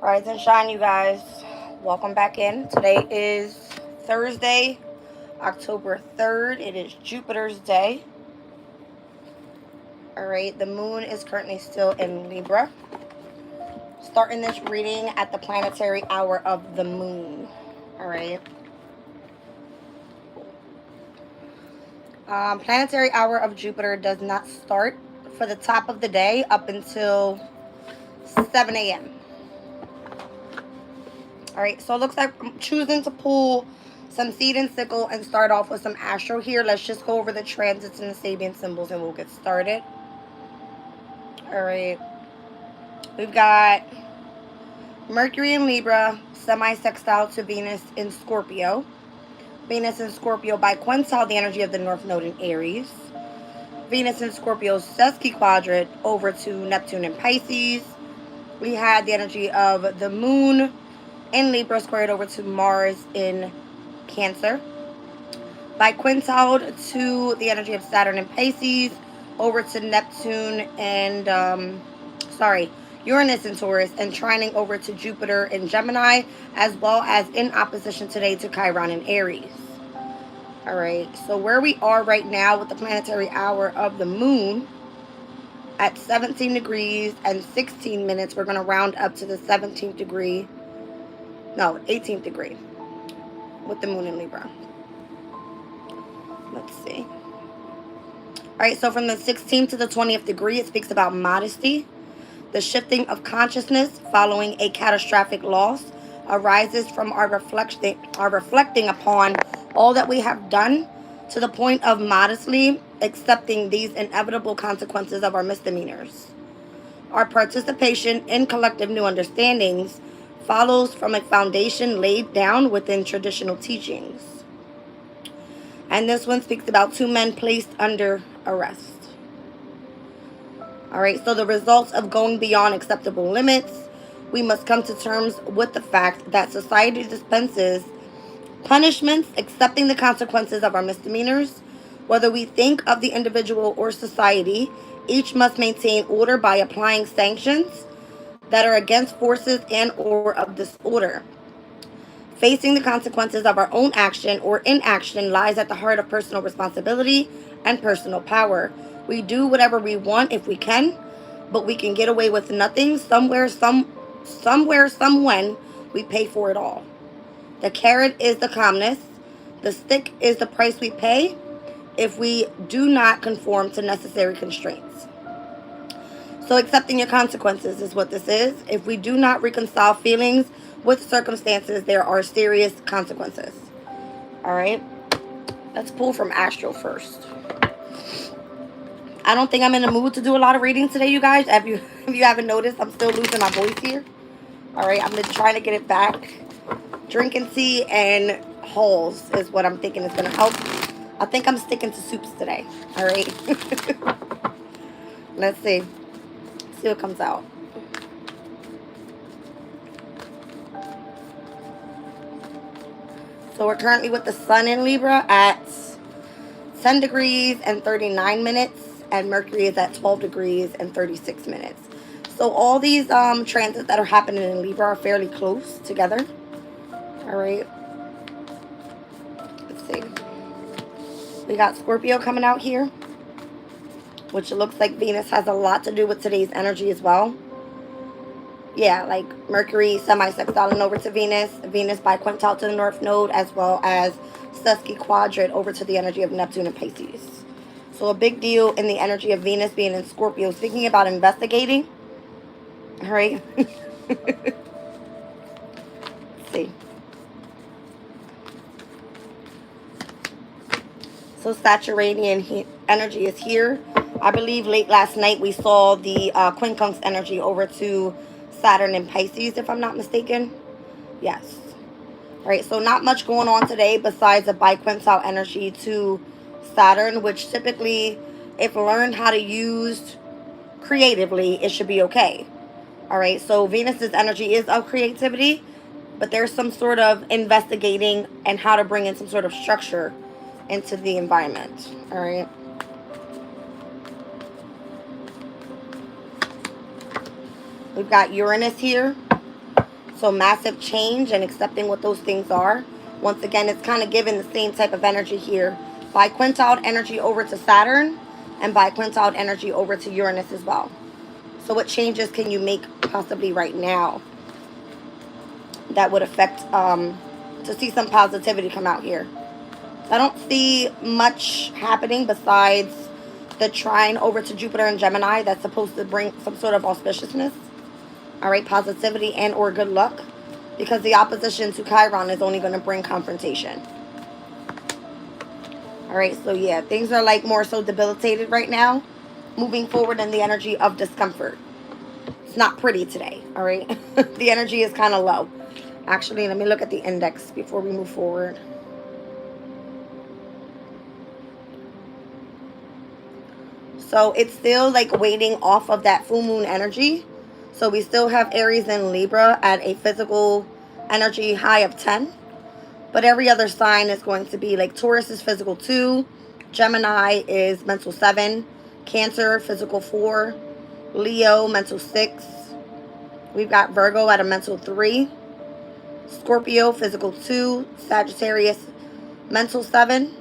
Rise and shine, you guys. Welcome back in. Today is Thursday, October 3rd. It is Jupiter's day. Alright, the moon is currently still in Libra. Starting this reading at the planetary hour of the moon. Alright. Planetary hour of Jupiter does not start for the top of the day up until 7 a.m. Alright, so it looks like I'm choosing to pull some seed and sickle and start off with some astro here. Let's just go over the transits and the Sabian symbols and we'll get started. Alright. We've got Mercury in Libra, semi-sextile to Venus in Scorpio. Venus in Scorpio by quintile, the energy of the North Node in Aries. Venus in Scorpio sesquiquadrate over to Neptune in Pisces. We had the energy of the moon in Libra squared over to Mars in Cancer. By quintile to the energy of Saturn in Pisces over to Neptune and Uranus in Taurus, and trining over to Jupiter in Gemini, as well as in opposition today to Chiron in Aries. Alright, so where we are right now with the planetary hour of the moon at 17 degrees and 16 minutes, we're going to round up to the 17th degree, no, 18th degree with the moon in Libra. Let's see. Alright, so from the 16th to the 20th degree, it speaks about modesty. The shifting of consciousness following a catastrophic loss arises from our reflecting upon all that we have done, to the point of modestly accepting these inevitable consequences of our misdemeanors. Our participation in collective new understandings follows from a foundation laid down within traditional teachings. And this one speaks about two men placed under arrest. Alright, so the results of going beyond acceptable limits, we must come to terms with the fact that society dispenses punishments, accepting the consequences of our misdemeanors. Whether we think of the individual or society, each must maintain order by applying sanctions that are against forces and or of disorder. Facing the consequences of our own action or inaction lies at the heart of personal responsibility and personal power. We do whatever we want if we can, but we can get away with nothing. Somewhere, someone, we pay for it all. The carrot is the calmness. The stick is the price we pay if we do not conform to necessary constraints. So accepting your consequences is what this is. If we do not reconcile feelings with circumstances, there are serious consequences. Alright, let's pull from Astro first. I don't think I'm in the mood to do a lot of reading today, you guys. If you haven't noticed, I'm still losing my voice here. Alright, I'm just trying to get it back. Drinking tea and hauls is what I'm thinking is going to help. I think I'm sticking to soups today. Alright. Let's see. See what comes out. So we're currently with the sun in Libra at 10 degrees and 39 minutes. And Mercury is at 12 degrees and 36 minutes. So all these transits that are happening in Libra are fairly close together. Alright. Let's see. We got Scorpio coming out here, which it looks like Venus has a lot to do with today's energy as well. Yeah, like Mercury semi-sextile over to Venus. Venus by quintile to the North Node, as well as sesquiquadrate over to the energy of Neptune and Pisces. So a big deal in the energy of Venus being in Scorpio, thinking about investigating. Alright. Let's see. So Saturnian energy is here. I believe late last night we saw the quincunx energy over to Saturn in Pisces, if I'm not mistaken. Yes. All right, so not much going on today besides a biquintile energy to Saturn, which typically, if learned how to use creatively, it should be okay. All right, so Venus's energy is of creativity, but there's some sort of investigating and how to bring in some sort of structure into the environment. All right. We've got Uranus here. So massive change and accepting what those things are. Once again, it's kind of given the same type of energy here. Biquintile energy over to Saturn and biquintile energy over to Uranus as well. So what changes can you make possibly right now that would affect, to see some positivity come out here? I don't see much happening besides the trine over to Jupiter and Gemini that's supposed to bring some sort of auspiciousness. All right, positivity and or good luck. Because the opposition to Chiron is only going to bring confrontation. All right, so yeah, things are like more so debilitated right now. Moving forward in the energy of discomfort. It's not pretty today, all right? The energy is kind of low. Actually, let me look at the index before we move forward. So it's still like waiting off of that full moon energy. So we still have Aries and Libra at a physical energy high of 10. But every other sign is going to be like Taurus is physical 2. Gemini is mental 7. Cancer, physical 4. Leo, mental 6. We've got Virgo at a mental 3. Scorpio, physical 2. Sagittarius, mental 7.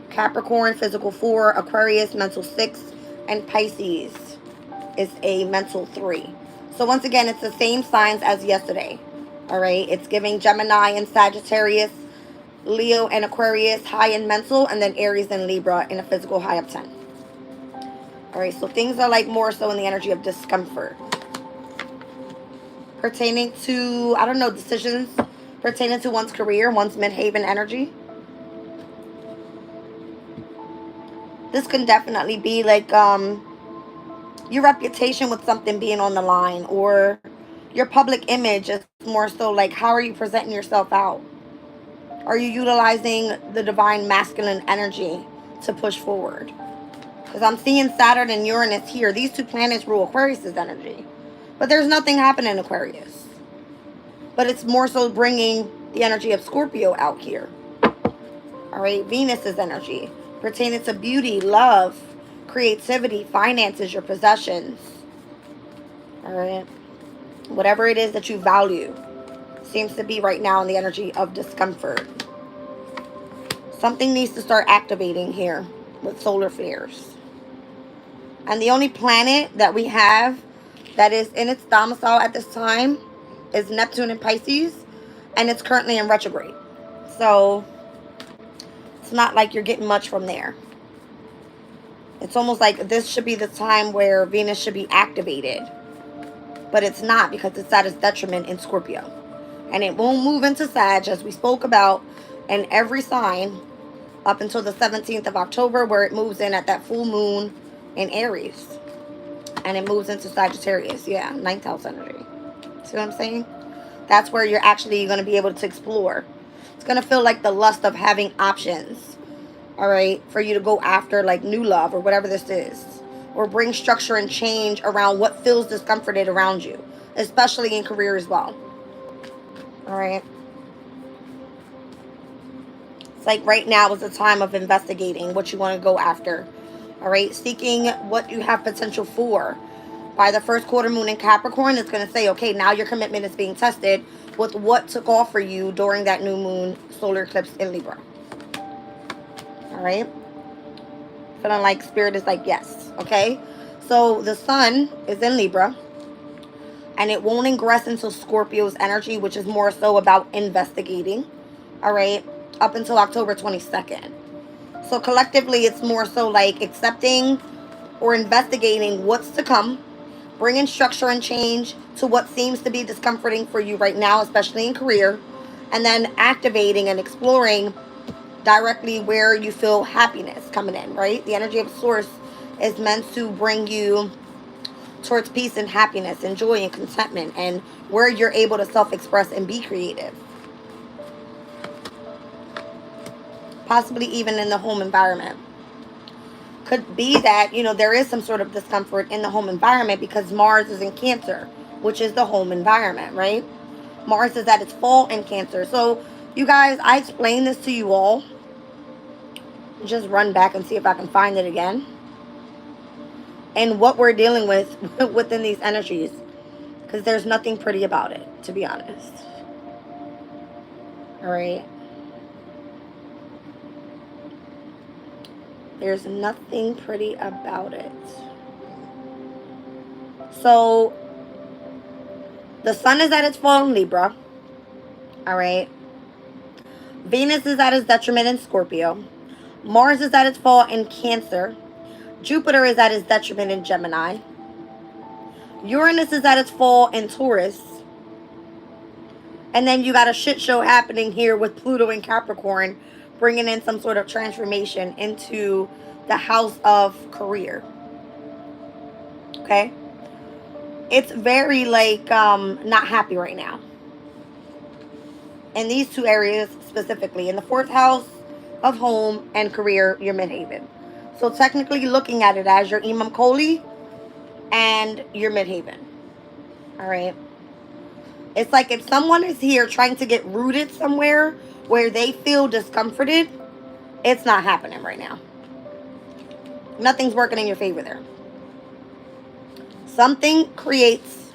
Capricorn, physical 4. Aquarius, mental 6. And Pisces is a mental 3. So once again, it's the same signs as yesterday. All right, it's giving Gemini and Sagittarius, Leo and Aquarius high in mental, and then Aries and Libra in a physical high of 10. All right, so things are like more so in the energy of discomfort. Pertaining to, I don't know, decisions pertaining to one's career, one's midhaven energy. This can definitely be like your reputation with something being on the line, or your public image is more so like how are you presenting yourself out? Are you utilizing the divine masculine energy to push forward? Because I'm seeing Saturn and Uranus here. These two planets rule Aquarius's energy. But there's nothing happening in Aquarius. But it's more so bringing the energy of Scorpio out here. All right, Venus's energy pertaining to beauty, love, creativity, finances, your possessions. All right, whatever it is that you value seems to be right now in the energy of discomfort. Something needs to start activating here with solar flares. And the only planet that we have that is in its domicile at this time is Neptune in Pisces, and it's currently in retrograde. So it's not like you're getting much from there. It's almost like this should be the time where Venus should be activated. But it's not, because it's at its detriment in Scorpio. And it won't move into Sag, as we spoke about, in every sign up until the 17th of October, where it moves in at that full moon in Aries. And it moves into Sagittarius. Yeah, 9th house energy. See what I'm saying? That's where you're actually going to be able to explore. It's going to feel like the lust of having options. All right? For you to go after like new love or whatever this is. Or bring structure and change around what feels discomforted around you. Especially in career as well. All right? It's like right now is the time of investigating what you want to go after. All right? Seeking what you have potential for. By the first quarter moon in Capricorn, it's going to say, okay, now your commitment is being tested with what took off for you during that new moon solar eclipse in Libra. All right? Feeling like spirit is like, yes. Okay? So the sun is in Libra. And it won't ingress into Scorpio's energy, which is more so about investigating. All right? Up until October 22nd. So collectively, it's more so like accepting or investigating what's to come. Bringing structure and change to what seems to be discomforting for you right now, especially in career. And then activating and exploring directly where you feel happiness coming in, right? The energy of source is meant to bring you towards peace and happiness and joy and contentment, and where you're able to self-express and be creative. Possibly even in the home environment. Could be that, you know, there is some sort of discomfort in the home environment because Mars is in Cancer, which is the home environment, right? Mars is at its fall in Cancer. So, you guys, I explained this to you all. Just run back and see if I can find it again. And what we're dealing with within these energies. because there's nothing pretty about it, to be honest. All right. There's nothing pretty about it. So, the sun is at its full in Libra. All right. Venus is at its detriment in Scorpio. Mars is at its fall in Cancer. Jupiter is at its detriment in Gemini. Uranus is at its fall in Taurus. And then you got a shit show happening here with Pluto and Capricorn, bringing in some sort of transformation into the house of career. Okay? It's very like not happy right now. In these two areas specifically. In the fourth house of home and career, your midhaven. So technically looking at it as your Imam Koli and your midhaven. All right. It's like if someone is here trying to get rooted somewhere where they feel discomforted, it's not happening right now. Nothing's working in your favor there. Something creates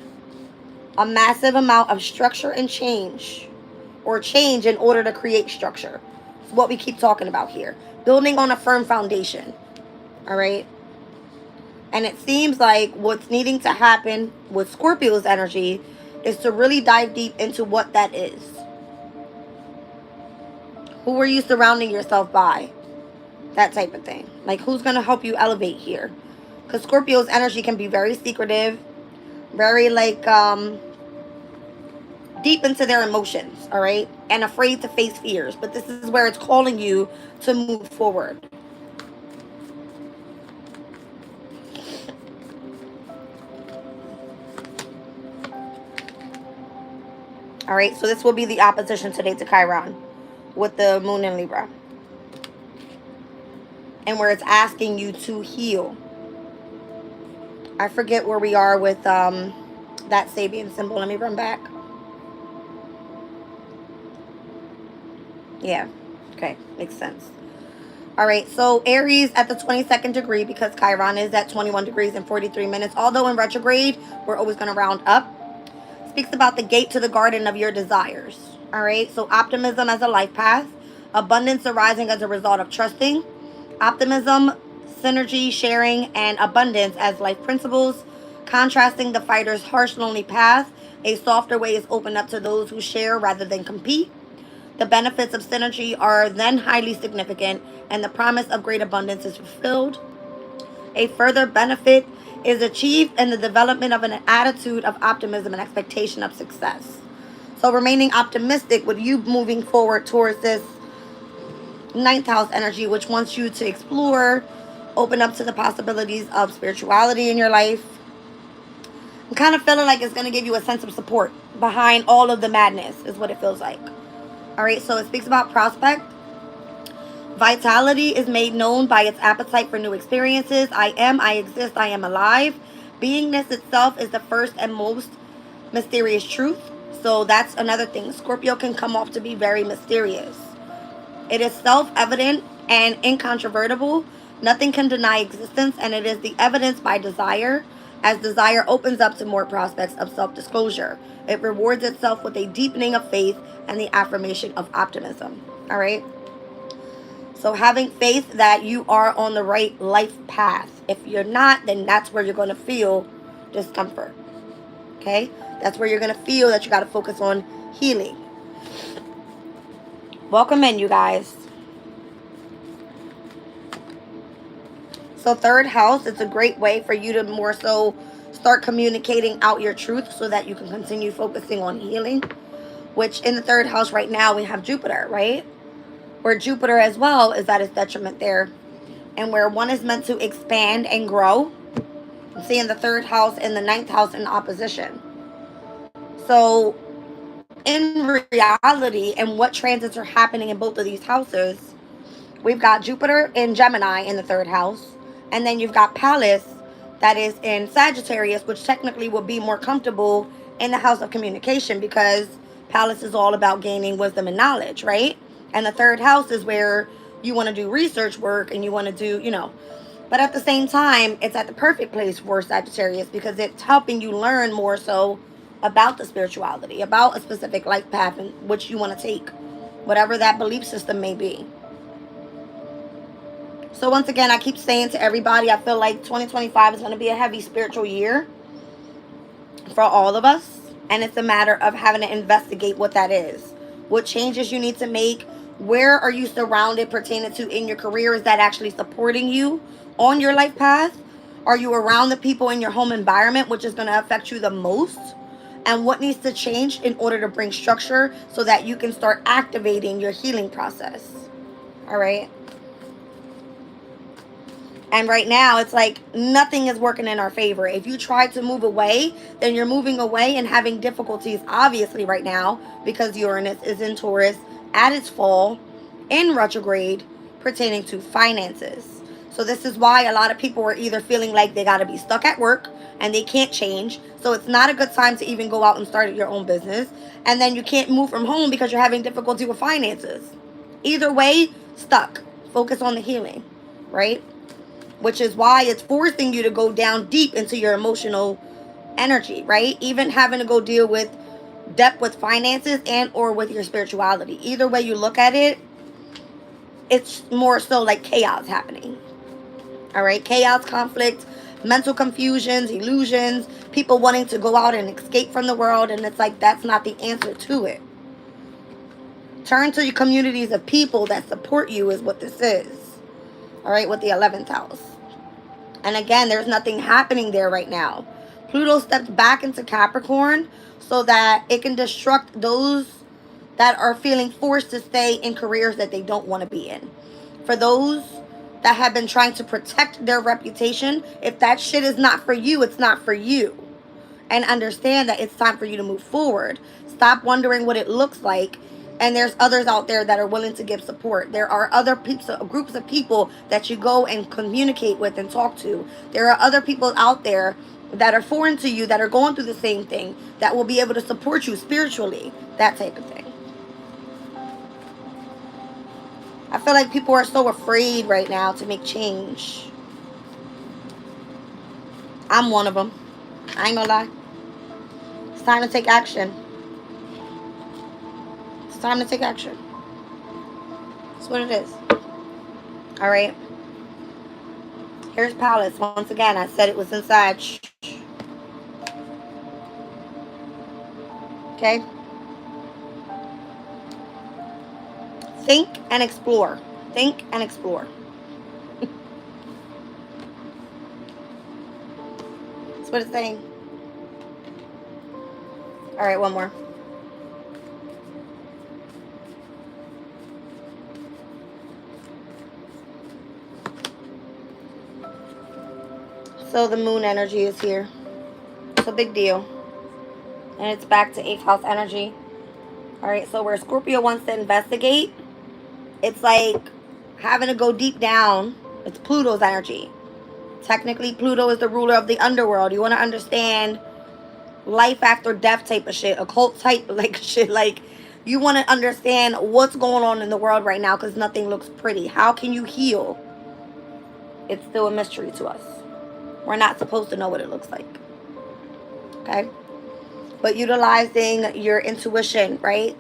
a massive amount of structure and change, or change in order to create structure. It's what we keep talking about here. Building on a firm foundation. All right. And it seems like what's needing to happen with Scorpio's energy is to really dive deep into what that is. Who are you surrounding yourself by? That type of thing. Like, who's going to help you elevate here? Because Scorpio's energy can be very secretive, very like deep into their emotions, all right? And afraid to face fears. But this is where it's calling you to move forward. All right, so this will be the opposition today to Chiron with the moon in Libra. And where it's asking you to heal. I forget where we are with that Sabian symbol. Let me run back. Yeah, okay, makes sense. All right, so Aries at the 22nd degree, because Chiron is at 21 degrees and 43 minutes. Although in retrograde, we're always going to round up. Speaks about the gate to the garden of your desires. All right, so optimism as a life path, abundance arising as a result of trusting, optimism, synergy, sharing, and abundance as life principles, contrasting the fighter's harsh, lonely path. A softer way is open up to those who share rather than compete. The benefits of synergy are then highly significant, and the promise of great abundance is fulfilled. A further benefit is achieved in the development of an attitude of optimism and expectation of success. So remaining optimistic with you moving forward towards this ninth house energy, which wants you to explore, open up to the possibilities of spirituality in your life. I'm kind of feeling like it's going to give you a sense of support behind all of the madness, is what it feels like. All right, so it speaks about prospect. Vitality is made known by its appetite for new experiences. I exist, I am alive. Beingness itself is the first and most mysterious truth. So that's another thing. Scorpio can come off to be very mysterious. It is self-evident and incontrovertible. Nothing can deny existence, and it is the evidence by desire, as desire opens up to more prospects of self-disclosure. It rewards itself with a deepening of faith and the affirmation of optimism. All right? So having faith that you are on the right life path. If you're not, then that's where you're going to feel discomfort. Okay? That's where you're going to feel that you got to focus on healing. Welcome in, you guys. So third house, it's a great way for you to more so start communicating out your truth so that you can continue focusing on healing. Which in the third house right now, we have Jupiter, right? Where Jupiter as well is at its detriment there. And where one is meant to expand and grow. I'm seeing the third house and the ninth house in opposition. So in reality, and what transits are happening in both of these houses, we've got Jupiter in Gemini in the third house. And then you've got Pallas that is in Sagittarius, which technically will be more comfortable in the house of communication, because Pallas is all about gaining wisdom and knowledge, right? And the third house is where you want to do research work and you want to do, But at the same time, it's at the perfect place for Sagittarius because it's helping you learn more so about the spirituality, about a specific life path in which you want to take, whatever that belief system may be. So once again, I keep saying to everybody, I feel like 2025 is going to be a heavy spiritual year for all of us. And it's a matter of having to investigate what that is. What changes you need to make. Where are you surrounded pertaining to in your career? Is that actually supporting you on your life path? Are you around the people in your home environment, which is going to affect you the most? And what needs to change in order to bring structure so that you can start activating your healing process? All right. And right now, it's like nothing is working in our favor. If you try to move away, then you're moving away and having difficulties, obviously, right now, because Uranus is in Taurus at its fall in retrograde pertaining to finances. So this is why a lot of people are either feeling like they got to be stuck at work and they can't change. So it's not a good time to even go out and start your own business. And then you can't move from home because you're having difficulty with finances. Either way, stuck. Focus on the healing, right? Which is why it's forcing you to go down deep into your emotional energy, right? Even having to go deal with depth with finances and or with your spirituality. Either way you look at it, it's more so like chaos happening. All right? Chaos, conflict, mental confusions, illusions, people wanting to go out and escape from the world, and it's like that's not the answer to it. Turn to your communities of people that support you is what this is. All right? With the 11th house. And again, there's nothing happening there right now. Pluto stepped back into Capricorn so that it can destruct those that are feeling forced to stay in careers that they don't want to be in. For those that have been trying to protect their reputation, if that shit is not for you, it's not for you. And understand that it's time for you to move forward. Stop wondering what it looks like. And there's others out there that are willing to give support. There are other groups of people that you go and communicate with and talk to. There are other people out there that are foreign to you that are going through the same thing that will be able to support you spiritually. That type of thing. I feel like people are so afraid right now to make change. I'm one of them. I ain't gonna lie. It's time to take action. It's time to take action. That's what it is. All right. Here's Palace. Once again, I said it was inside. Okay. Think and explore. Think and explore. That's what it's saying. All right, one more. So the moon energy is here. It's a big deal. And it's back to 8th house energy. All right, so where Scorpio wants to investigate, it's like having to go deep down. It's Pluto's energy. Technically, Pluto is the ruler of the underworld. You want to understand life after death type of shit, occult type like shit. Like, you want to understand what's going on in the world right now because nothing looks pretty. How can you heal? It's still a mystery to us. We're not supposed to know what it looks like. Okay? But utilizing your intuition, right?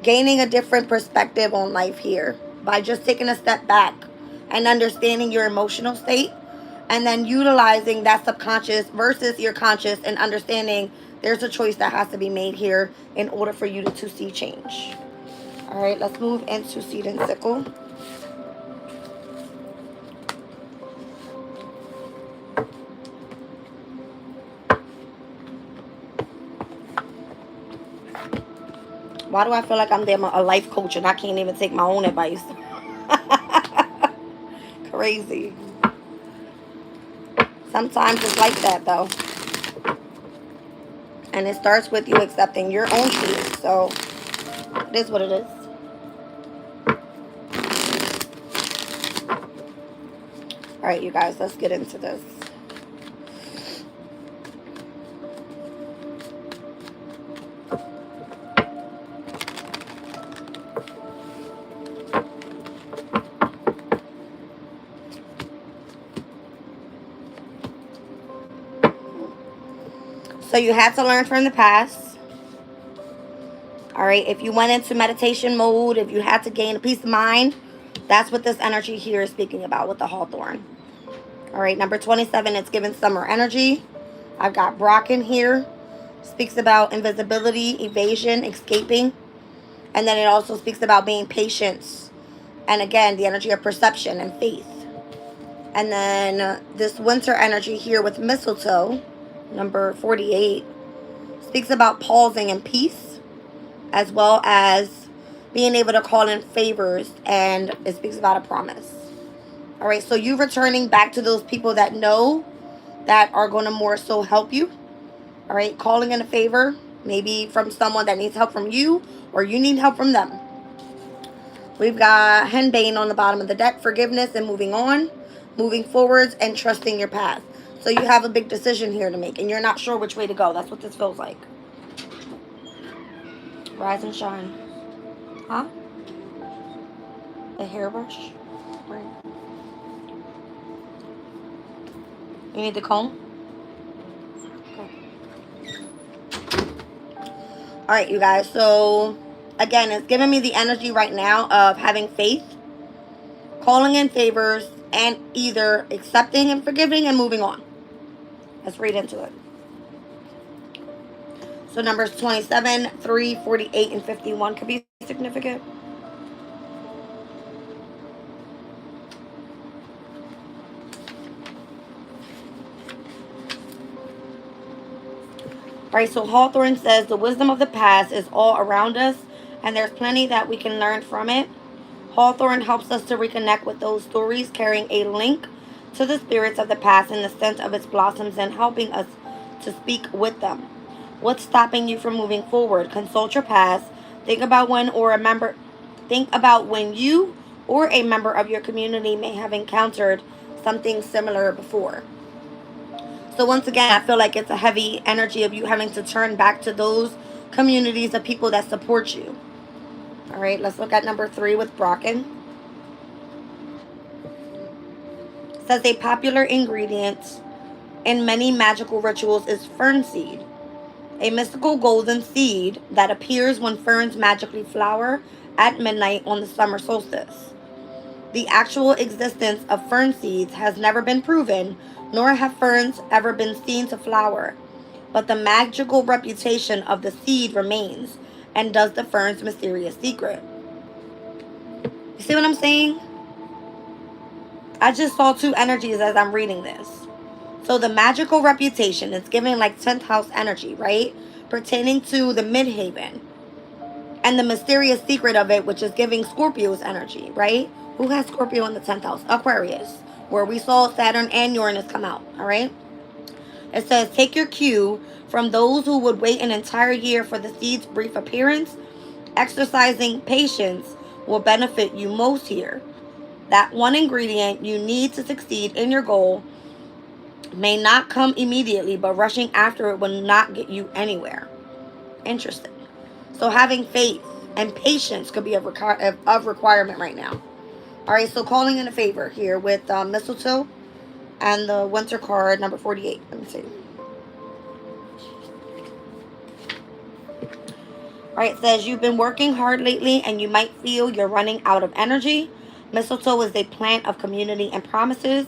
Gaining a different perspective on life here by just taking a step back and understanding your emotional state and then utilizing that subconscious versus your conscious and understanding there's a choice that has to be made here in order for you to see change. All right, let's move into seed and sickle. Why do I feel like I'm a life coach and I can't even take my own advice? Crazy. Sometimes it's like that, though. And it starts with you accepting your own truth. So, it is what it is. All right, you guys, let's get into this. So you had to learn from the past. All right. If you went into meditation mode, if you had to gain a peace of mind, that's what this energy here is speaking about with the hawthorn. All right. Number 27, it's giving summer energy. I've got Brocken here. Speaks about invisibility, evasion, escaping. And then it also speaks about being patient. And again, the energy of perception and faith. And then this winter energy here with mistletoe, number 48, speaks about pausing and peace, as well as being able to call in favors, and it speaks about a promise. All right, so you returning back to those people that know that are going to more so help you. All right, calling in a favor, maybe from someone that needs help from you, or you need help from them. We've got henbane on the bottom of the deck, forgiveness and moving on, moving forwards and trusting your path. So you have a big decision here to make, and you're not sure which way to go. That's what this feels like. Rise and shine. Huh? The hairbrush? Right. You need the comb? Okay. All right, you guys. So, again, it's giving me the energy right now of having faith, calling in favors, and either accepting and forgiving and moving on. Let's read into it. So numbers 27, 3, 48, and 51 could be significant. All right, so Hawthorne says the wisdom of the past is all around us, and there's plenty that we can learn from it. Hawthorne helps us to reconnect with those stories, carrying a link to the spirits of the past and the scent of its blossoms, and helping us to speak with them. What's stopping you from moving forward? Consult your past. Think about when you or a member of your community may have encountered something similar before. So once again, I feel like it's a heavy energy of you having to turn back to those communities of people that support you. All right, let's look at number 3 with Brocken. It says a popular ingredient in many magical rituals is fern seed, a mystical golden seed that appears when ferns magically flower at midnight on the summer solstice. The actual existence of fern seeds has never been proven, nor have ferns ever been seen to flower. But the magical reputation of the seed remains, and does the fern's mysterious secret. You see what I'm saying? I just saw 2 energies as I'm reading this. So the magical reputation, it's giving like 10th house energy, right? Pertaining to the midhaven. And the mysterious secret of it, which is giving Scorpio's energy, right? Who has Scorpio in the 10th house? Aquarius, where we saw Saturn and Uranus come out, all right? It says, take your cue from those who would wait an entire year for the seed's brief appearance. Exercising patience will benefit you most here. That one ingredient you need to succeed in your goal may not come immediately, but rushing after it will not get you anywhere. Interesting. So having faith and patience could be of requirement right now. All right, so calling in a favor here with mistletoe and the winter card, number 48. Let me see. All right, it says you've been working hard lately and you might feel you're running out of energy. Mistletoe is a plant of community and promises.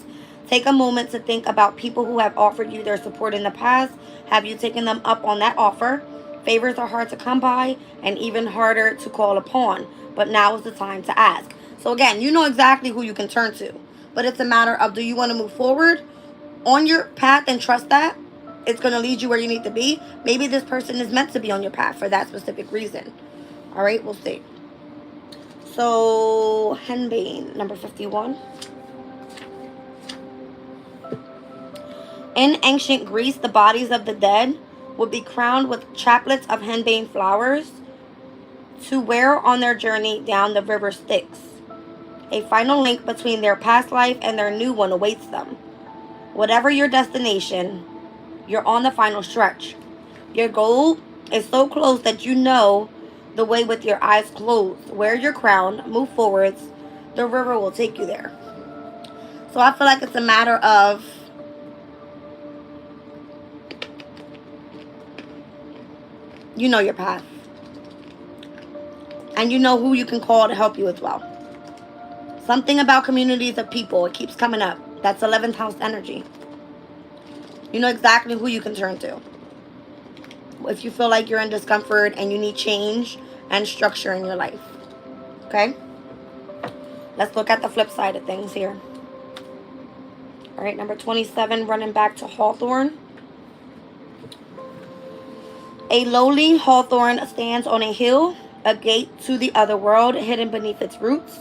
Take a moment to think about people who have offered you their support in the past. Have you taken them up on that offer? Favors are hard to come by and even harder to call upon, but now is the time to ask. So again, you know exactly who you can turn to, but it's a matter of, do you want to move forward on your path and trust that it's going to lead you where you need to be? Maybe this person is meant to be on your path for that specific reason. All right, we'll see. So, henbane, number 51. In ancient Greece, the bodies of the dead would be crowned with chaplets of henbane flowers to wear on their journey down the river Styx. A final link between their past life and their new one awaits them. Whatever your destination, you're on the final stretch. Your goal is so close that you know the way with your eyes closed. Wear your crown, move forwards. The river will take you there. So I feel like it's a matter of You know your path. And you know who you can call to help you as well. Something about communities of people. It keeps coming up. That's 11th house energy. You know exactly who you can turn to. If you feel like you're in discomfort and you need change and structure in your life. Okay? Let's look at the flip side of things here. All right, number 27, running back to Hawthorne. A lowly hawthorn stands on a hill, a gate to the other world hidden beneath its roots.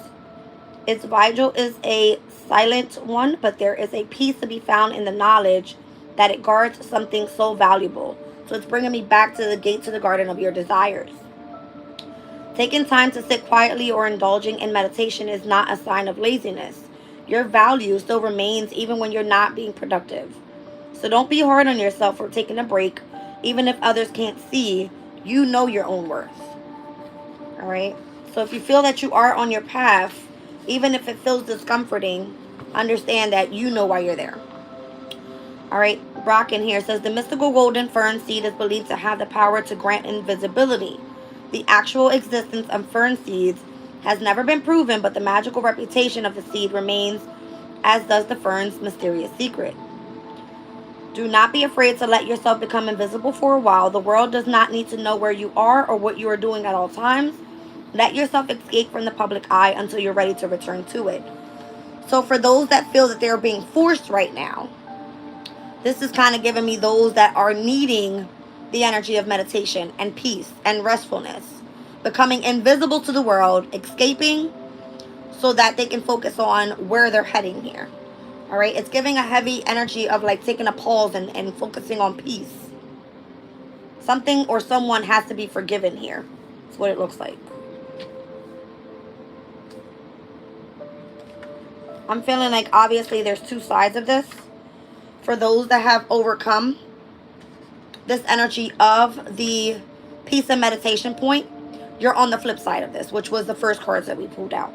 Its vigil is a silent one, but there is a peace to be found in the knowledge that it guards something so valuable. So it's bringing me back to the gate to the garden of your desires. Taking time to sit quietly or indulging in meditation is not a sign of laziness. Your value still remains even when you're not being productive. So don't be hard on yourself for taking a break. Even if others can't see, you know your own worth. All right? So if you feel that you are on your path, even if it feels discomforting, understand that you know why you're there. All right, Brock in here says the mystical golden fern seed is believed to have the power to grant invisibility. The actual existence of fern seeds has never been proven, but the magical reputation of the seed remains, as does the fern's mysterious secret. Do not be afraid to let yourself become invisible for a while. The world does not need to know where you are or what you are doing at all times. Let yourself escape from the public eye until you're ready to return to it. So for those that feel that they're being forced right now, this is kind of giving me those that are needing the energy of meditation and peace and restfulness. Becoming invisible to the world, escaping so that they can focus on where they're heading here. All right, it's giving a heavy energy of like taking a pause and focusing on peace. Something or someone has to be forgiven here. That's what it looks like. I'm feeling like obviously there's two sides of this. For those that have overcome this energy of the peace and meditation point, you're on the flip side of this, which was the first cards that we pulled out.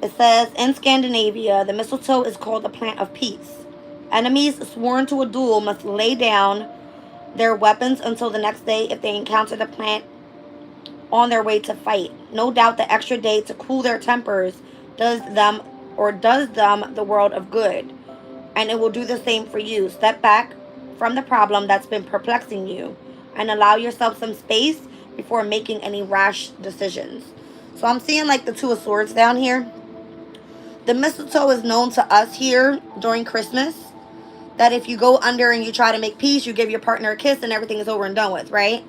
It says, in Scandinavia, the mistletoe is called the plant of peace. Enemies sworn to a duel must lay down their weapons until the next day if they encounter the plant on their way to fight. No doubt the extra day to cool their tempers does them the world of good. And it will do the same for you. Step back from the problem that's been perplexing you and allow yourself some space before making any rash decisions. So I'm seeing like the Two of Swords down here. The mistletoe is known to us here during Christmas that if you go under and you try to make peace, you give your partner a kiss and everything is over and done with, right?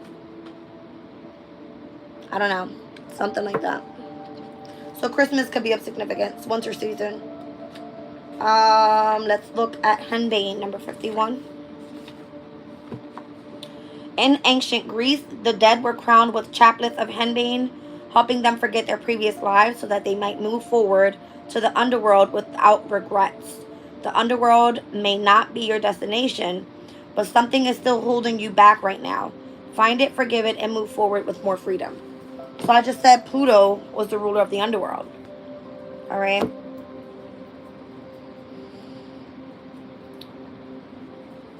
I don't know. Something like that. So Christmas could be of significance. Winter season. Let's look at Henbane, number 51. In ancient Greece, the dead were crowned with chaplets of henbane, helping them forget their previous lives so that they might move forward to the underworld without regrets. The underworld may not be your destination, but something is still holding you back right now. Find it, forgive it, and move forward with more freedom. So I just said Pluto was the ruler of the underworld. All right.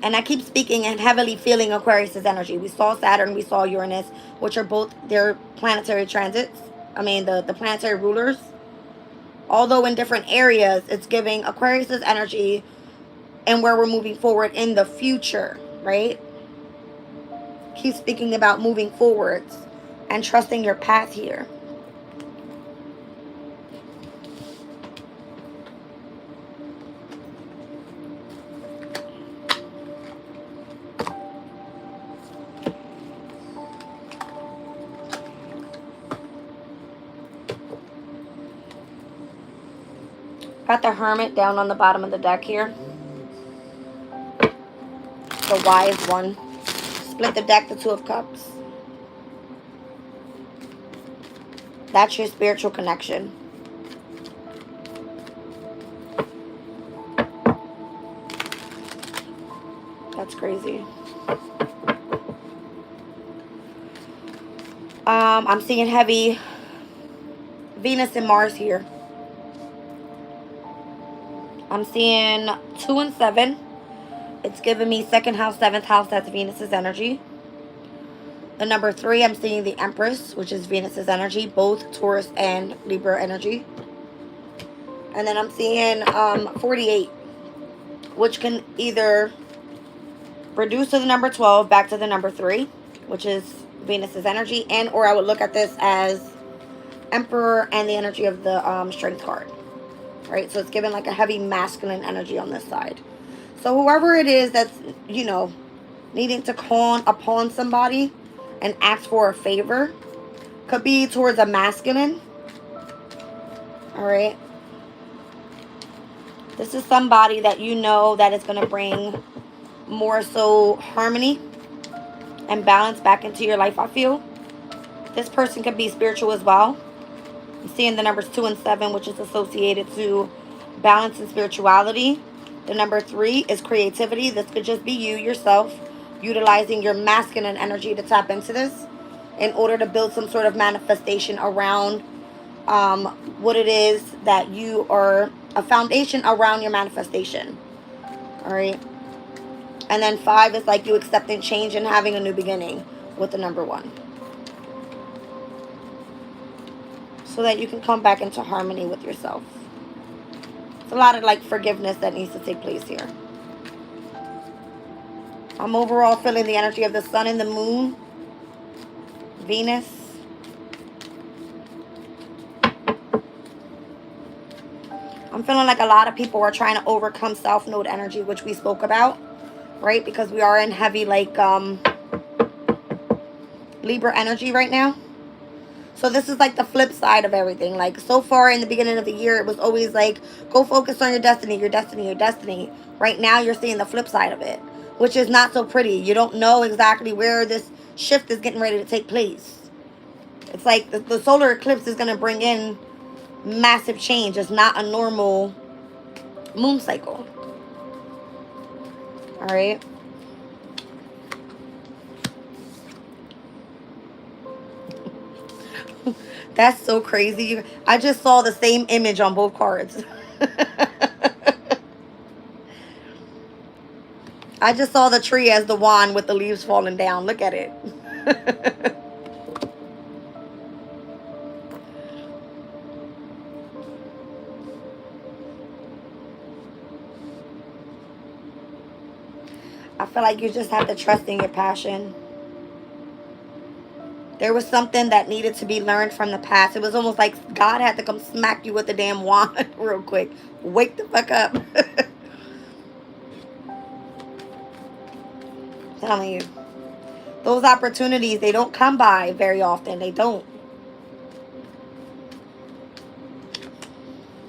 And I keep speaking and heavily feeling Aquarius' energy. We saw Saturn, we saw Uranus, which are both their planetary transits. I mean, the planetary rulers. Although in different areas, it's giving Aquarius' energy and where we're moving forward in the future, right? Keep speaking about moving forwards and trusting your path here. Got the Hermit down on the bottom of the deck here. The wise one. Split the deck, the Two of Cups. That's your spiritual connection. That's crazy. I'm seeing heavy Venus and Mars here. I'm seeing 2 and 7. It's giving me second house, seventh house. That's Venus's energy. The number 3, I'm seeing the Empress, which is Venus's energy, both Taurus and Libra energy. And then I'm seeing 48, which can either reduce to the number 12 back to the number 3, which is Venus's energy, and or I would look at this as Emperor and the energy of the Strength card. Right? So it's giving like a heavy masculine energy on this side. So whoever it is that's, you know, needing to call upon somebody and ask for a favor, could be towards a masculine. All right. This is somebody that you know that is going to bring more so harmony and balance back into your life, I feel. This person could be spiritual as well. I'm seeing the numbers 2 and 7, which is associated to balance and spirituality. The number 3 is creativity. This could just be you, yourself, utilizing your masculine energy to tap into this in order to build some sort of manifestation around what it is that you are, a foundation around your manifestation. All right. And then 5 is like you accepting change and having a new beginning with the number 1. So that you can come back into harmony with yourself. It's a lot of like forgiveness that needs to take place here. I'm overall feeling the energy of the sun and the moon, Venus. I'm feeling like a lot of people are trying to overcome South Node energy, which we spoke about, right? Because we are in heavy like Libra energy right now. So this is like the flip side of everything. Like so far in the beginning of the year, it was always like, go focus on your destiny, your destiny, your destiny. Right now, you're seeing the flip side of it, which is not so pretty. You don't know exactly where this shift is getting ready to take place. It's like the solar eclipse is going to bring in massive change. It's not a normal moon cycle. All right. That's so crazy. I just saw the same image on both cards. I just saw the tree as the wand with the leaves falling down. Look at it. I feel like you just have to trust in your passion. There was something that needed to be learned from the past. It was almost like God had to come smack you with the damn wand real quick. Wake the fuck up. Telling you. Those opportunities, they don't come by very often. They don't.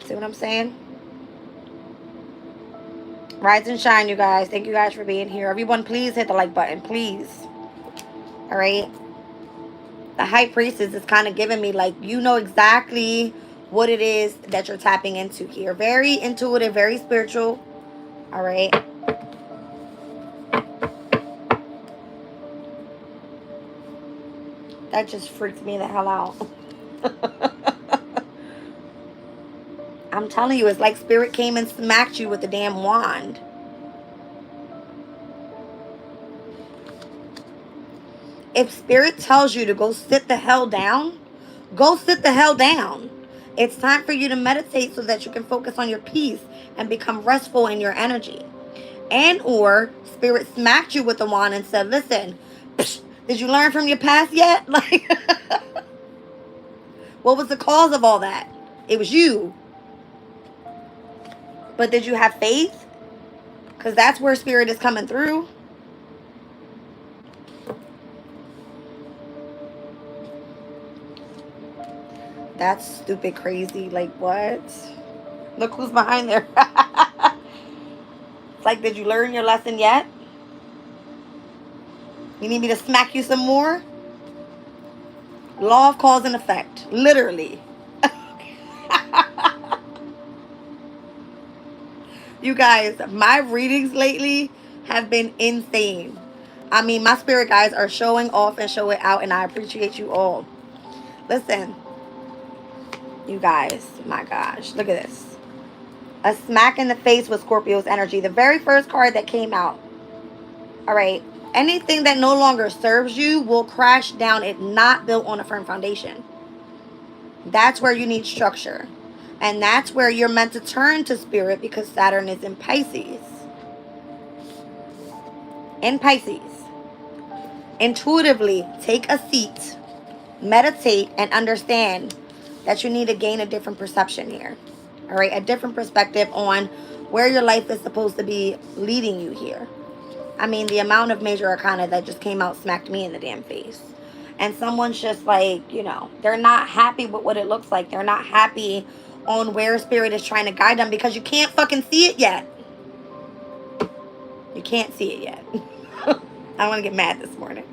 See what I'm saying? Rise and shine, you guys. Thank you guys for being here. Everyone, please hit the like button. Please. All right. The High Priestess is kind of giving me like, you know exactly what it is that you're tapping into here. Very intuitive, very spiritual. All right. That just freaked me the hell out. I'm telling you, it's like Spirit came and smacked you with the damn wand. If Spirit tells you to go sit the hell down, go sit the hell down. It's time for you to meditate so that you can focus on your peace and become restful in your energy. And or Spirit smacked you with the wand and said, listen, did you learn from your past yet? Like, what was the cause of all that? It was you. But did you have faith? Because that's where Spirit is coming through. That's stupid crazy. Like, what? Look who's behind there. It's like, did you learn your lesson yet? You need me to smack you some more? Law of cause and effect. Literally. You guys, my readings lately have been insane. I mean, my spirit guides are showing off and showing out, and I appreciate you all. Listen, you guys, my gosh, look at this. A smack in the face with Scorpio's energy. The very first card that came out. All right. Anything that no longer serves you will crash down if not built on a firm foundation. That's where you need structure. And that's where you're meant to turn to spirit, because Saturn is in Pisces. In Pisces. Intuitively take a seat, meditate, and understand that you need to gain a different perception here. All right, a different perspective on where your life is supposed to be leading you here. I mean, the amount of major arcana that just came out smacked me in the damn face. And someone's just like, you know, they're not happy with what it looks like. They're not happy on where spirit is trying to guide them, because you can't fucking see it yet. You can't see it yet. I want to get mad this morning.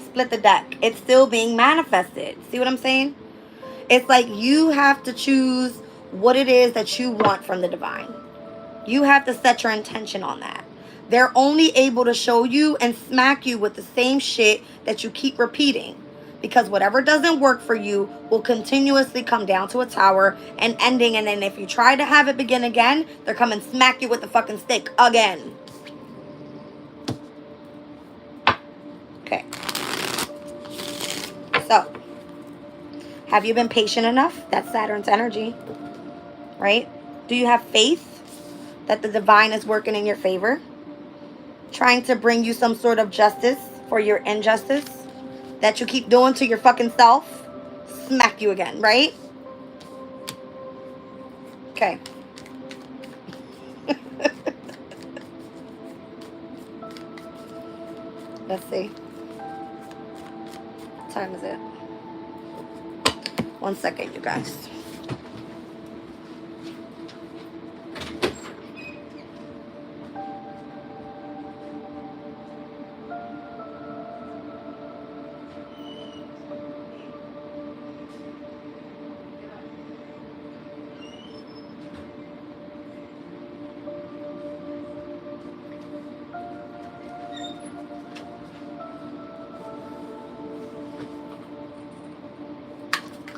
Split the deck. It's still being manifested. See what I'm saying? It's like you have to choose what it is that you want from the divine. You have to set your intention on that. They're only able to show you and smack you with the same shit that you keep repeating. Because whatever doesn't work for you will continuously come down to a tower and ending. And then if you try to have it begin again, they're coming smack you with the fucking stick again. Okay. So, have you been patient enough? That's Saturn's energy, right? Do you have faith that the divine is working in your favor? Trying to bring you some sort of justice for your injustice that you keep doing to your fucking self? Smack you again, right? Okay. Let's see. What time is it? 1 second, you guys.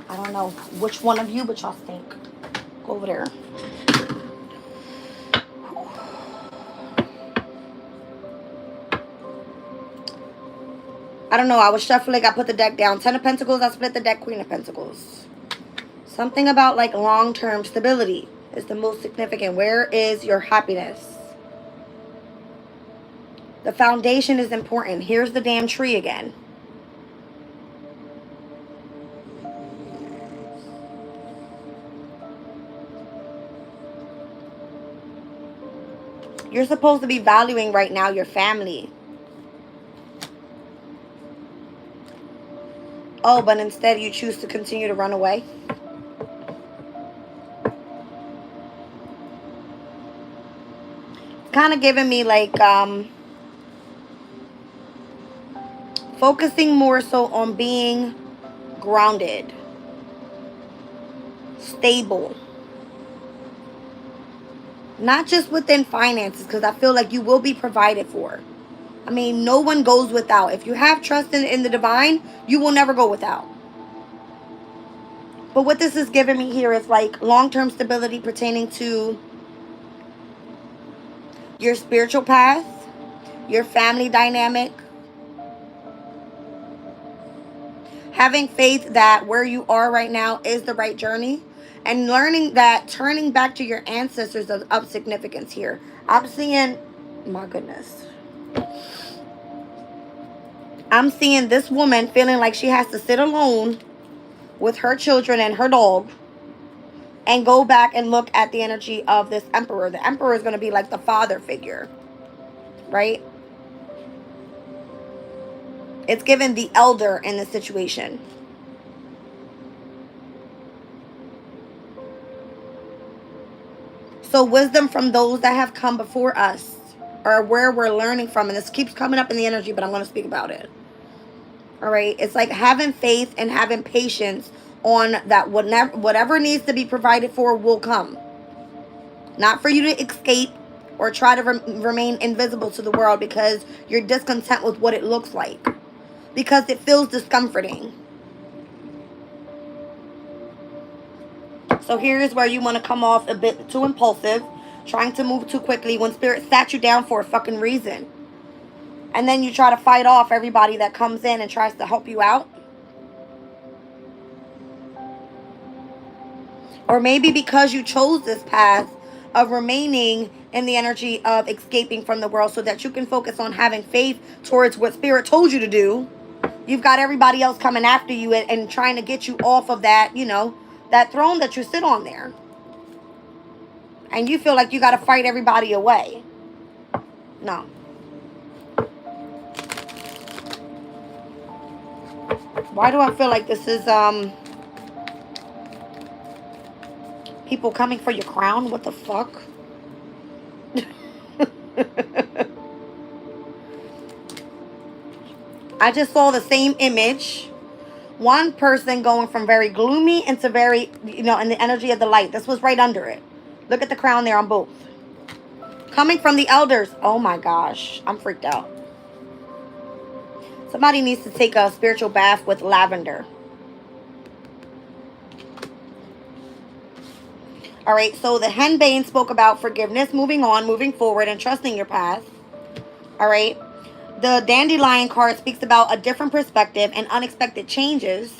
I don't know which one of you, but y'all stink. Go over there. I don't know. I was shuffling. I put the deck down. 10 of Pentacles. I split the deck. Queen of Pentacles. Something about like long-term stability is the most significant. Where is your happiness? The foundation is important. Here's the damn tree again. You're supposed to be valuing right now your family. Oh, but instead you choose to continue to run away. It's kind of giving me like focusing more so on being grounded, stable. Not just within finances, because I feel like you will be provided for. I mean, no one goes without. If you have trust in the divine, you will never go without. But what this is giving me here is like long-term stability pertaining to your spiritual path, your family dynamic, having faith that where you are right now is the right journey, and learning that turning back to your ancestors is of significance here. I'm seeing, my goodness, I'm seeing this woman feeling like she has to sit alone with her children and her dog and go back and look at the energy of this emperor. The emperor is going to be like the father figure, right? It's given the elder in the situation. So wisdom from those that have come before us, or where we're learning from, and this keeps coming up in the energy, but I'm going to speak about it. All right, it's like having faith and having patience on that whatever needs to be provided for will come. Not for you to escape or try to remain invisible to the world because you're discontent with what it looks like, because it feels discomforting. So here's where you want to come off a bit too impulsive, trying to move too quickly when Spirit sat you down for a fucking reason. And then you try to fight off everybody that comes in and tries to help you out. Or maybe because you chose this path of remaining in the energy of escaping from the world so that you can focus on having faith towards what Spirit told you to do. You've got everybody else coming after you and trying to get you off of that, you know, that throne that you sit on there. And you feel like you got to fight everybody away. No. Why do I feel like this is people coming for your crown? What the fuck? I just saw the same image. One person going from very gloomy into very, you know, in the energy of the light. This was right under it. Look at the crown there on both. Coming from the elders. Oh my gosh. I'm freaked out. Somebody needs to take a spiritual bath with lavender. All right. So the henbane spoke about forgiveness, moving on, moving forward, and trusting your path. All right. The dandelion card speaks about a different perspective and unexpected changes,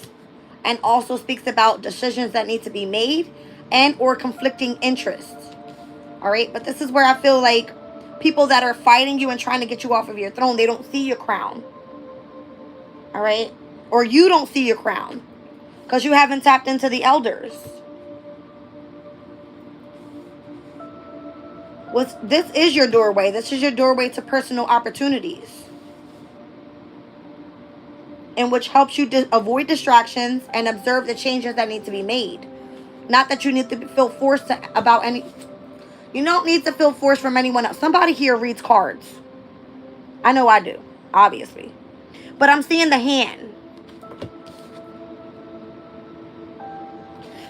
and also speaks about decisions that need to be made and or conflicting interests. All right. But this is where I feel like people that are fighting you and trying to get you off of your throne, they don't see your crown. All right. Or you don't see your crown because you haven't tapped into the elders. This is your doorway. This is your doorway to personal opportunities, in which helps you avoid distractions and observe the changes that need to be made. Not that you need to feel forced about any. You don't need to feel forced from anyone else. Somebody here reads cards. I know I do, obviously. But I'm seeing the hand.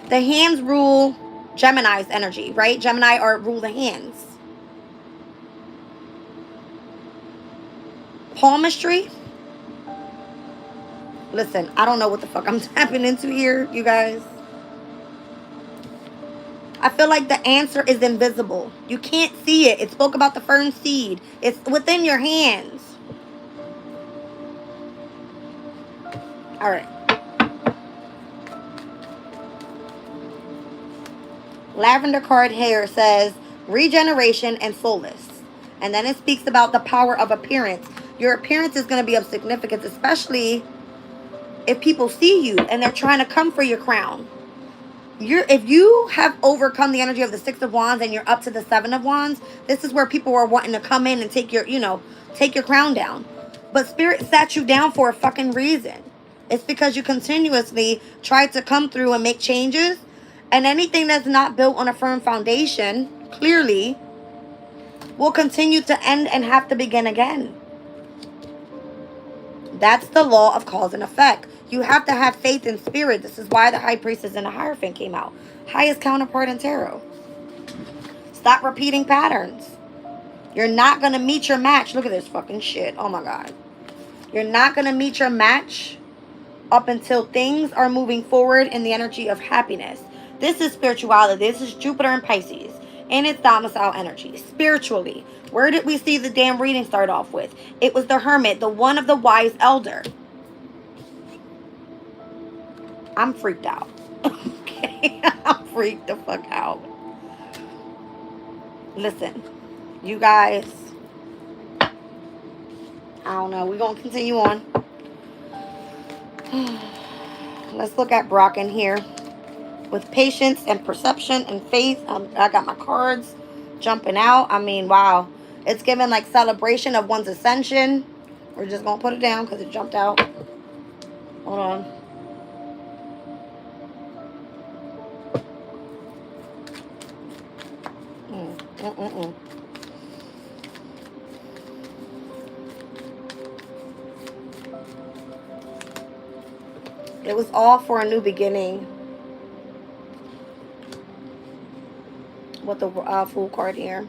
The hands rule Gemini's energy, right? Gemini rule the hands. Palmistry. Listen, I don't know what the fuck I'm tapping into here, you guys. I feel like the answer is invisible. You can't see it. It spoke about the fern seed. It's within your hands. All right. Lavender card here says regeneration and solace. And then it speaks about the power of appearance. Your appearance is going to be of significance, especially if people see you and they're trying to come for your crown. If you have overcome the energy of the Six of Wands and you're up to the Seven of Wands, this is where people are wanting to come in and take your, take your crown down. But Spirit sat you down for a fucking reason. It's because you continuously tried to come through and make changes. And anything that's not built on a firm foundation, clearly, will continue to end and have to begin again. That's the law of cause and effect. You have to have faith in Spirit. This is why the High Priestess and the Hierophant came out. Highest counterpart in tarot. Stop repeating patterns. You're not going to meet your match. Look at this fucking shit. Oh my God. You're not going to meet your match up until things are moving forward in the energy of happiness. This is spirituality. This is Jupiter and Pisces and its domicile energy. Spiritually, where did we see the damn reading start off with? It was the Hermit, the one of the wise elder. I'm freaked out. Okay, I'm freaked the fuck out. Listen, you guys, I don't know. We're going to continue on. Let's look at Brocken here. With patience and perception and faith. I got my cards jumping out. I mean, wow. It's giving like celebration of one's ascension. We're just going to put it down because it jumped out. Hold on. It was all for a new beginning. With the Fool card here.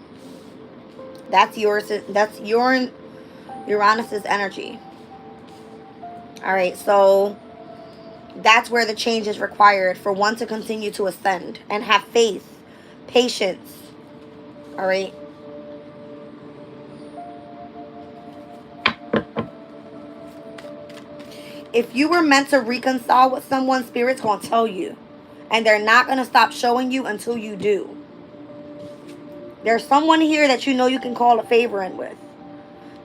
That's yours. That's Uranus's energy. All right, so That's where the change is required for one to continue to ascend and have faith, patience. All right. If you were meant to reconcile with someone, Spirit's going to tell you. And they're not going to stop showing you until you do. There's someone here that you know you can call a favor in with.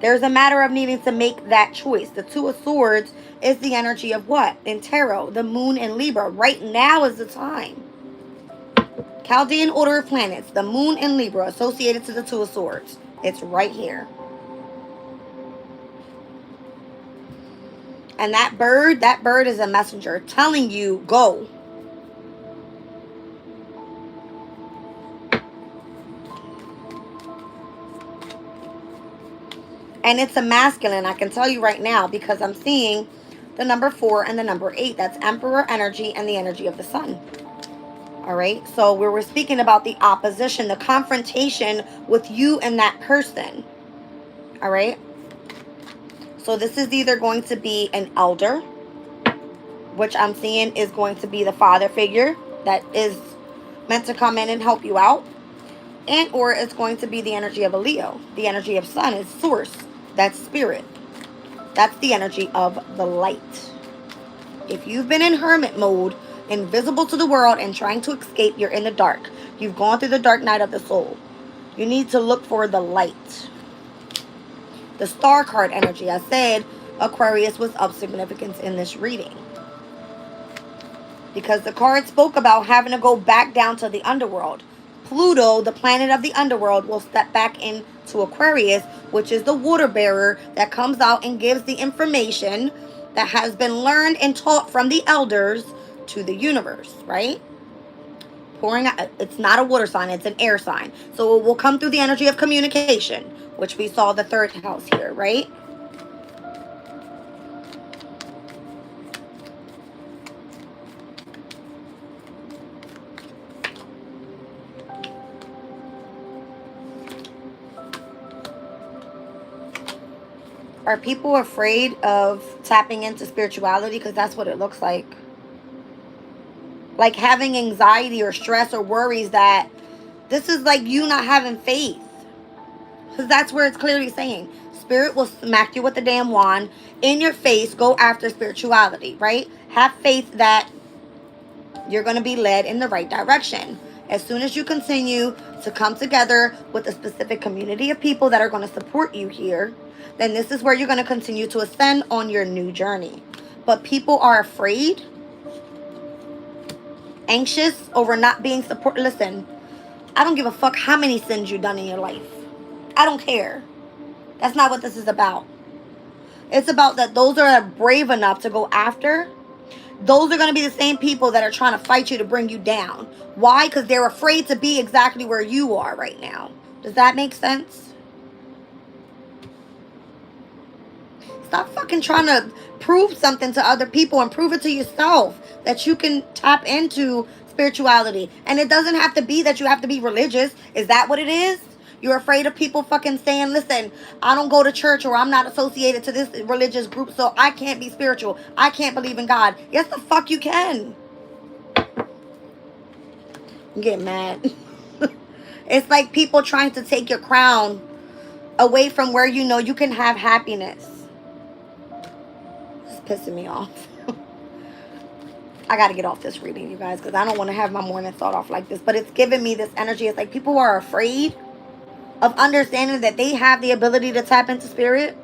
There's a matter of needing to make that choice. The Two of Swords is the energy of what? In tarot, the moon in Libra. Right now is the time. Chaldean order of planets, the moon in Libra associated to the Two of Swords. It's right here. And that bird is a messenger telling you, go. And it's a masculine, I can tell you right now, because I'm seeing the number 4 and the number 8. That's Emperor energy and the energy of the sun. All right. So we were speaking about the opposition, the confrontation with you and that person. All right. So this is either going to be an elder, which I'm seeing is going to be the father figure that is meant to come in and help you out. And or it's going to be the energy of a Leo. The energy of sun is source. That's spirit. That's the energy of the light. If you've been in hermit mode, invisible to the world and trying to escape, you're in the dark. You've gone through the dark night of the soul. You need to look for the light. The star card energy. I said Aquarius was of significance in this reading. Because the card spoke about having to go back down to the underworld. Pluto, the planet of the underworld, will step back into Aquarius, which is the water bearer that comes out and gives the information that has been learned and taught from the elders to the universe, right? Pouring out, it's not a water sign, it's an air sign. So it will come through the energy of communication, which we saw the 3rd house here, right? Are people afraid of tapping into spirituality? Because that's what it looks like. Like having anxiety or stress or worries that this is like you not having faith. Because that's where it's clearly saying. Spirit will smack you with the damn wand in your face. Go after spirituality, right? Have faith that you're going to be led in the right direction. As soon as you continue to come together with a specific community of people that are going to support you here, then this is where you're going to continue to ascend on your new journey. But people are afraid, anxious over not being supported. Listen, I don't give a fuck how many sins you've done in your life. I don't care. That's not what this is about. It's about that those are brave enough to go after. Those are going to be the same people that are trying to fight you to bring you down. Why? Because they're afraid to be exactly where you are right now. Does that make sense? Stop fucking trying to prove something to other people and prove it to yourself that you can tap into spirituality. And it doesn't have to be that you have to be religious. Is that what it is? You're afraid of people fucking saying, listen, I don't go to church or I'm not associated to this religious group, so I can't be spiritual. I can't believe in God. Yes, the fuck you can. I'm getting mad. It's like people trying to take your crown away from where you know you can have happiness. It's pissing me off. I got to get off this reading, you guys, because I don't want to have my morning thought off like this. But it's giving me this energy. It's like people are afraid of understanding that they have the ability to tap into spirit.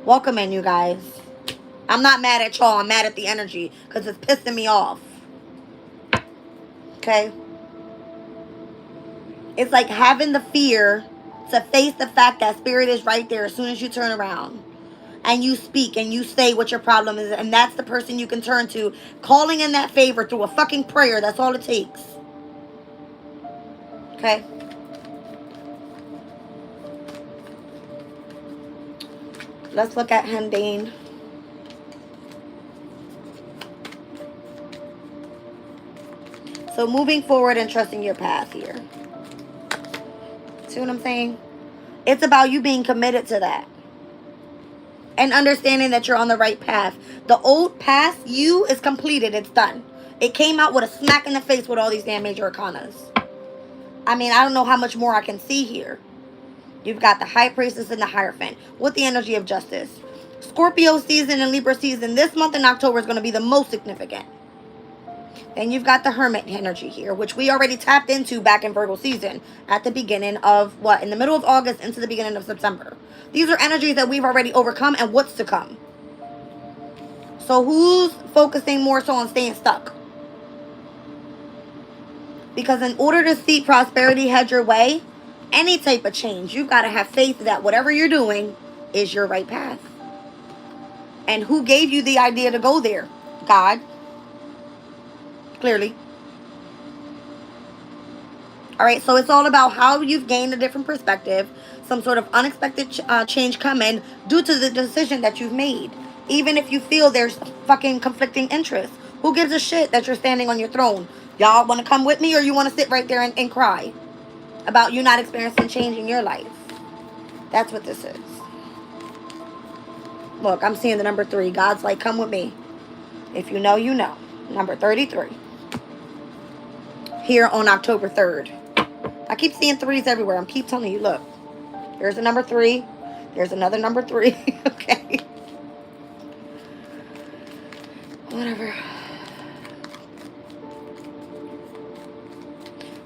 Welcome in, you guys. I'm not mad at y'all. I'm mad at the energy because it's pissing me off. Okay? It's like having the fear to face the fact that spirit is right there as soon as you turn around. And you speak and you say what your problem is. And that's the person you can turn to. Calling in that favor through a fucking prayer. That's all it takes. Okay? Let's look at Mundane. So moving forward and trusting your path here. See what I'm saying? It's about you being committed to that. and understanding that you're on the right path. The old past you is completed. It's done. It came out with a smack in the face with all these damn major arcanas. I mean, I don't know how much more I can see here. You've got the High Priestess and the Hierophant with the energy of justice. Scorpio season and Libra season this month in October is going to be the most significant. Then you've got the Hermit energy here, which we already tapped into back in Virgo season at the beginning of what? In the middle of August into the beginning of September. These are energies that we've already overcome and what's to come. So who's focusing more so on staying stuck? Because in order to see prosperity head your way, any type of change, you've got to have faith that whatever you're doing is your right path. And who gave you the idea to go there? God. Clearly. All right, so it's all about how you've gained a different perspective, some sort of unexpected change come in due to the decision that you've made. Even if you feel there's fucking conflicting interests. Who gives a shit that you're standing on your throne? Y'all want to come with me or you want to sit right there and cry about you not experiencing change in your life? That's what this is. Look, I'm seeing the number 3. God's like, come with me. If you know, you know. Number 33. Here on October 3rd. I keep seeing 3s everywhere. I keep telling you, look. There's a number 3. There's another number 3. Okay. Whatever.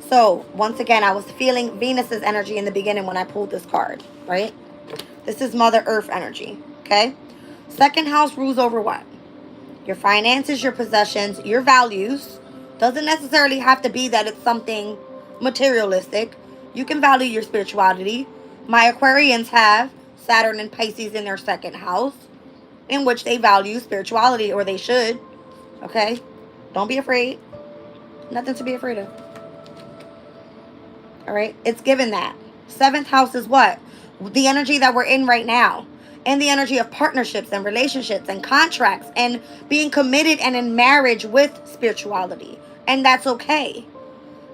So, once again, I was feeling Venus's energy in the beginning when I pulled this card, right? This is Mother Earth energy, okay? Second house rules over what? Your finances, your possessions, your values. Doesn't necessarily have to be that it's something materialistic. You can value your spirituality. My Aquarians have Saturn and Pisces in their second house, in which they value spirituality, or they should. Okay? Don't be afraid. Nothing to be afraid of. Alright? It's given that. 7th house is what? The energy that we're in right now. And the energy of partnerships and relationships and contracts and being committed and in marriage with spirituality. And that's okay.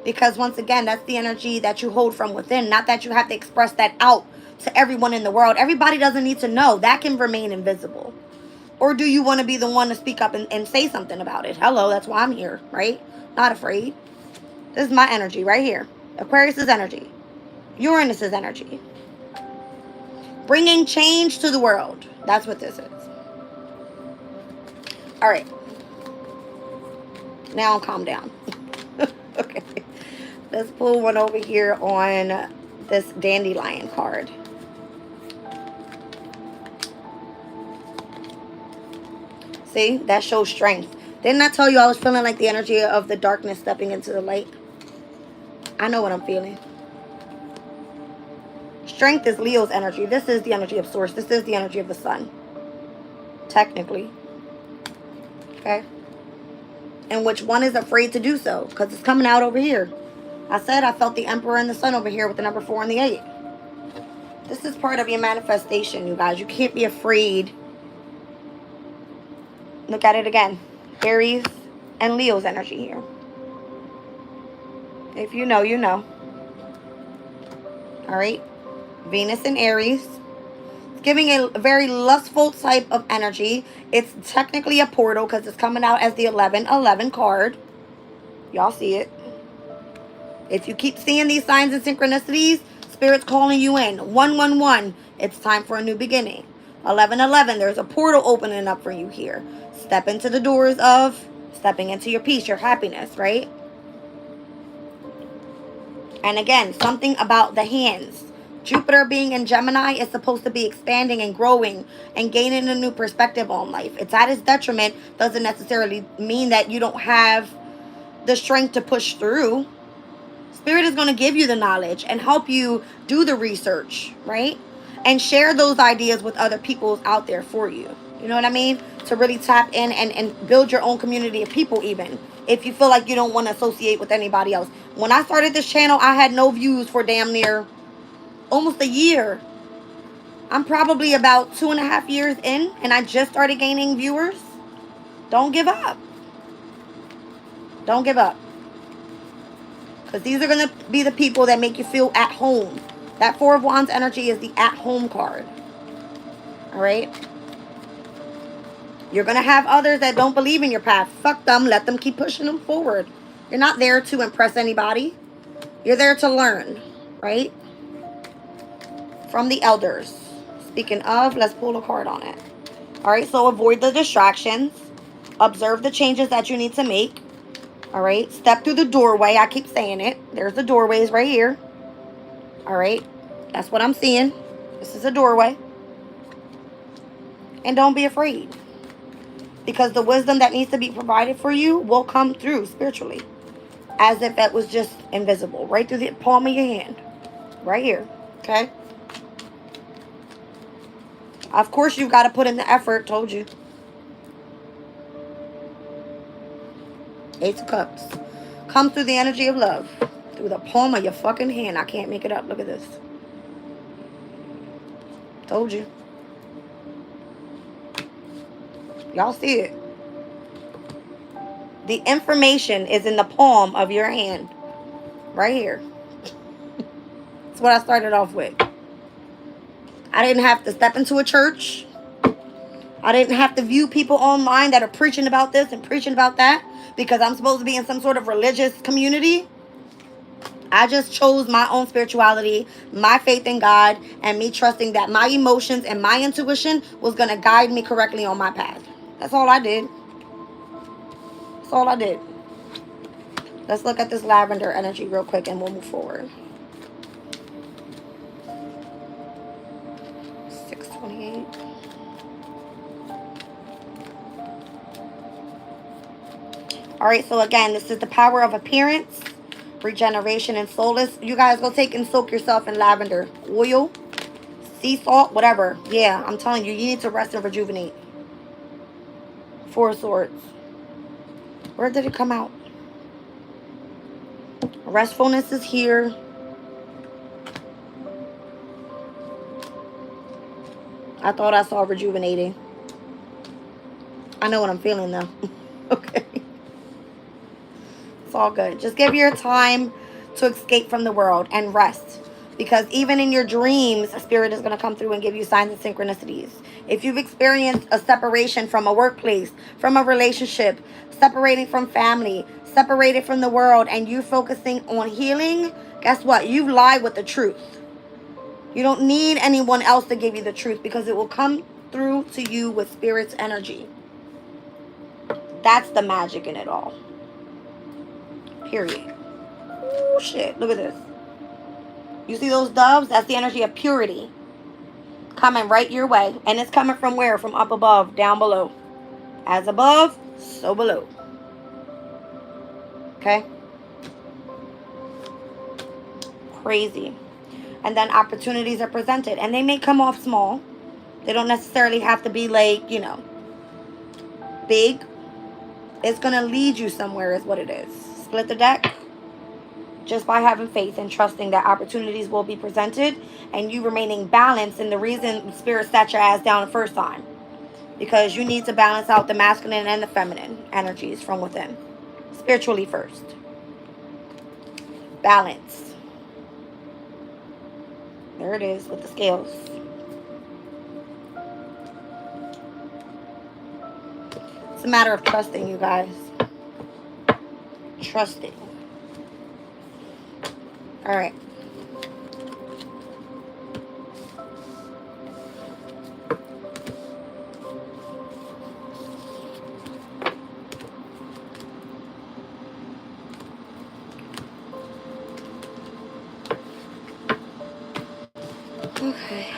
Because once again, that's the energy that you hold from within. Not that you have to express that out to everyone in the world. Everybody doesn't need to know. That can remain invisible. Or do you want to be the one to speak up and say something about it? Hello, that's why I'm here, right? Not afraid. This is my energy right here. Aquarius's energy. Uranus's energy. Bringing change to the world. That's what this is. All right. Now calm down. Okay. Let's pull one over here on this dandelion card. See? That shows strength. Didn't I tell you I was feeling like the energy of the darkness stepping into the light? I know what I'm feeling. Strength is Leo's energy. This is the energy of source. This is the energy of the sun. Technically. Okay? And which one is afraid to do so? Because it's coming out over here. I said I felt the Emperor and the Sun over here with the number 4 and the 8. This is part of your manifestation, you guys. You can't be afraid. Look at it again. Aries and Leo's energy here. If you know, you know. Alright? Venus and Aries. It's giving a very lustful type of energy. It's technically a portal because it's coming out as the 11-11 card. Y'all see it. If you keep seeing these signs and synchronicities, Spirit's calling you in. 1-1-1. It's time for a new beginning. 11-11. There's a portal opening up for you here. Step into the doors of stepping into your peace, your happiness, right? And again, something about the hands. Jupiter being in Gemini is supposed to be expanding and growing and gaining a new perspective on life. It's at its detriment. Doesn't necessarily mean that you don't have the strength to push through. Spirit is going to give you the knowledge and help you do the research, right? And share those ideas with other people out there for you. You know what I mean? To really tap in and build your own community of people even. If you feel like you don't want to associate with anybody else. When I started this channel, I had no views for damn near almost a year. I'm probably about 2.5 years in, and I just started gaining viewers. Don't give up. Don't give up. Because these are going to be the people that make you feel at home. That 4 of Wands energy is the at home card. Alright? You're going to have others that don't believe in your path. Fuck them. Let them keep pushing them forward. You're not there to impress anybody. You're there to learn, right? From the elders. Speaking of, let's pull a card on it. All right, so avoid the distractions. Observe the changes that you need to make. All right, step through the doorway. I keep saying it. There's the doorways right here. All right, that's what I'm seeing. This is a doorway. And don't be afraid. Because the wisdom that needs to be provided for you will come through spiritually. As if it was just invisible. Right through the palm of your hand. Right here. Okay? Of course, you've got to put in the effort. Told you. Ace of Cups. Come through the energy of love. Through the palm of your fucking hand. I can't make it up. Look at this. Told you. Y'all see it. The information is in the palm of your hand. Right here. That's what I started off with. I didn't have to step into a church. I didn't have to view people online that are preaching about this and preaching about that because I'm supposed to be in some sort of religious community. I just chose my own spirituality, my faith in God, and me trusting that my emotions and my intuition was going to guide me correctly on my path. That's all I did. That's all I did. Let's look at this lavender energy real quick and we'll move forward. 628. All right, so again, this is the power of appearance, regeneration, and solace. You guys go take and soak yourself in lavender oil, sea salt, whatever. Yeah, I'm telling you, you need to rest and rejuvenate. Four of Swords. Where did it come out? Restfulness is here. I thought I saw rejuvenating. I know what I'm feeling though. Okay. It's all good. Just give your time to escape from the world and rest. Because even in your dreams, a spirit is going to come through and give you signs and synchronicities. If you've experienced a separation from a workplace, from a relationship, separating from family, separated from the world, and you focusing on healing, guess what? You've lied with the truth. You don't need anyone else to give you the truth because it will come through to you with spirit's energy. That's the magic in it all. Period. Oh, shit. Look at this. You see those doves? That's the energy of purity. Coming right your way. And it's coming from where? From up above, down below. As above, so below. Okay? Crazy. And then opportunities are presented. And they may come off small. They don't necessarily have to be like, you know, big. It's going to lead you somewhere is what it is. Split the deck. Just by having faith and trusting that opportunities will be presented and you remaining balanced. And the reason Spirit sat your ass down the first time. Because you need to balance out the masculine and the feminine energies from within. Spiritually first. Balance. There it is with the scales. It's a matter of trusting, you guys. Trusting. All right. Okay.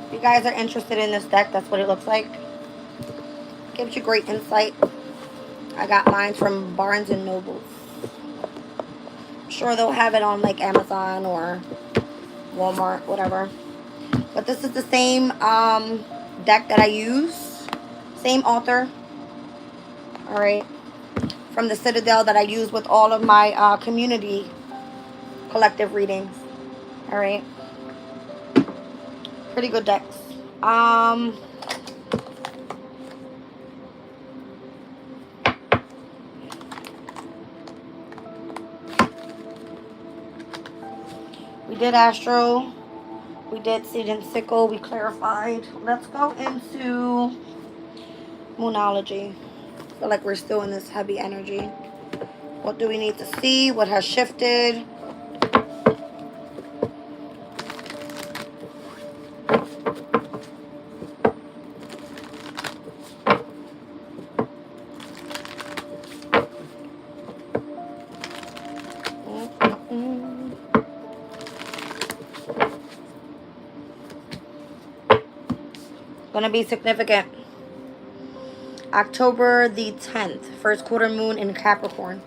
If you guys are interested in this deck, that's what it looks like. Gives you great insight. I got mine from Barnes and Noble. I'm sure they'll have it on like Amazon or Walmart, whatever. But this is the same deck that I use. Same author. Alright. From the Citadel that I use with all of my community collective readings. Alright. Pretty good decks. We did astro. We did seed and sickle. We clarified. Let's go into Moonology. I feel like we're still in this heavy energy. What do we need to see? What has shifted? Gonna be significant. October the 10th, first quarter moon in Capricorn.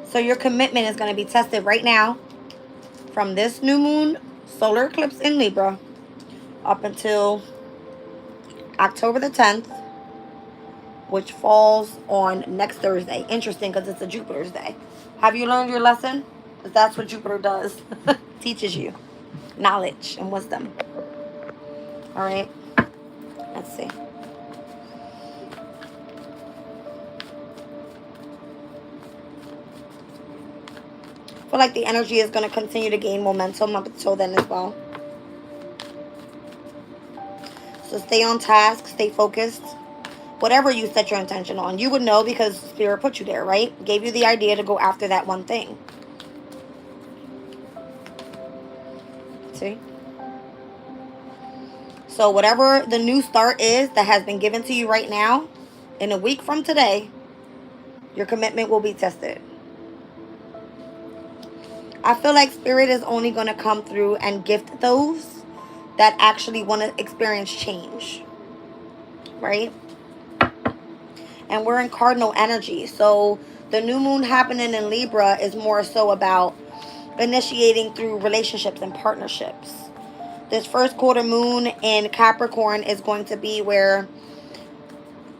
So your commitment is going to be tested right now from this new moon solar eclipse in Libra up until October the 10th, which falls on next Thursday. Interesting because it's a Jupiter's day. Have you learned your lesson? Because that's what Jupiter does. Teaches you knowledge and wisdom. All right. Let's see. I feel like the energy is going to continue to gain momentum up until then as well. So stay on task, stay focused. Whatever you set your intention on, you would know because Spirit put you there, right? Gave you the idea to go after that one thing. See? So whatever the new start is that has been given to you right now, in a week from today, your commitment will be tested. I feel like Spirit is only going to come through and gift those that actually want to experience change. Right? And we're in cardinal energy. So the new moon happening in Libra is more so about initiating through relationships and partnerships. This first quarter moon in Capricorn is going to be where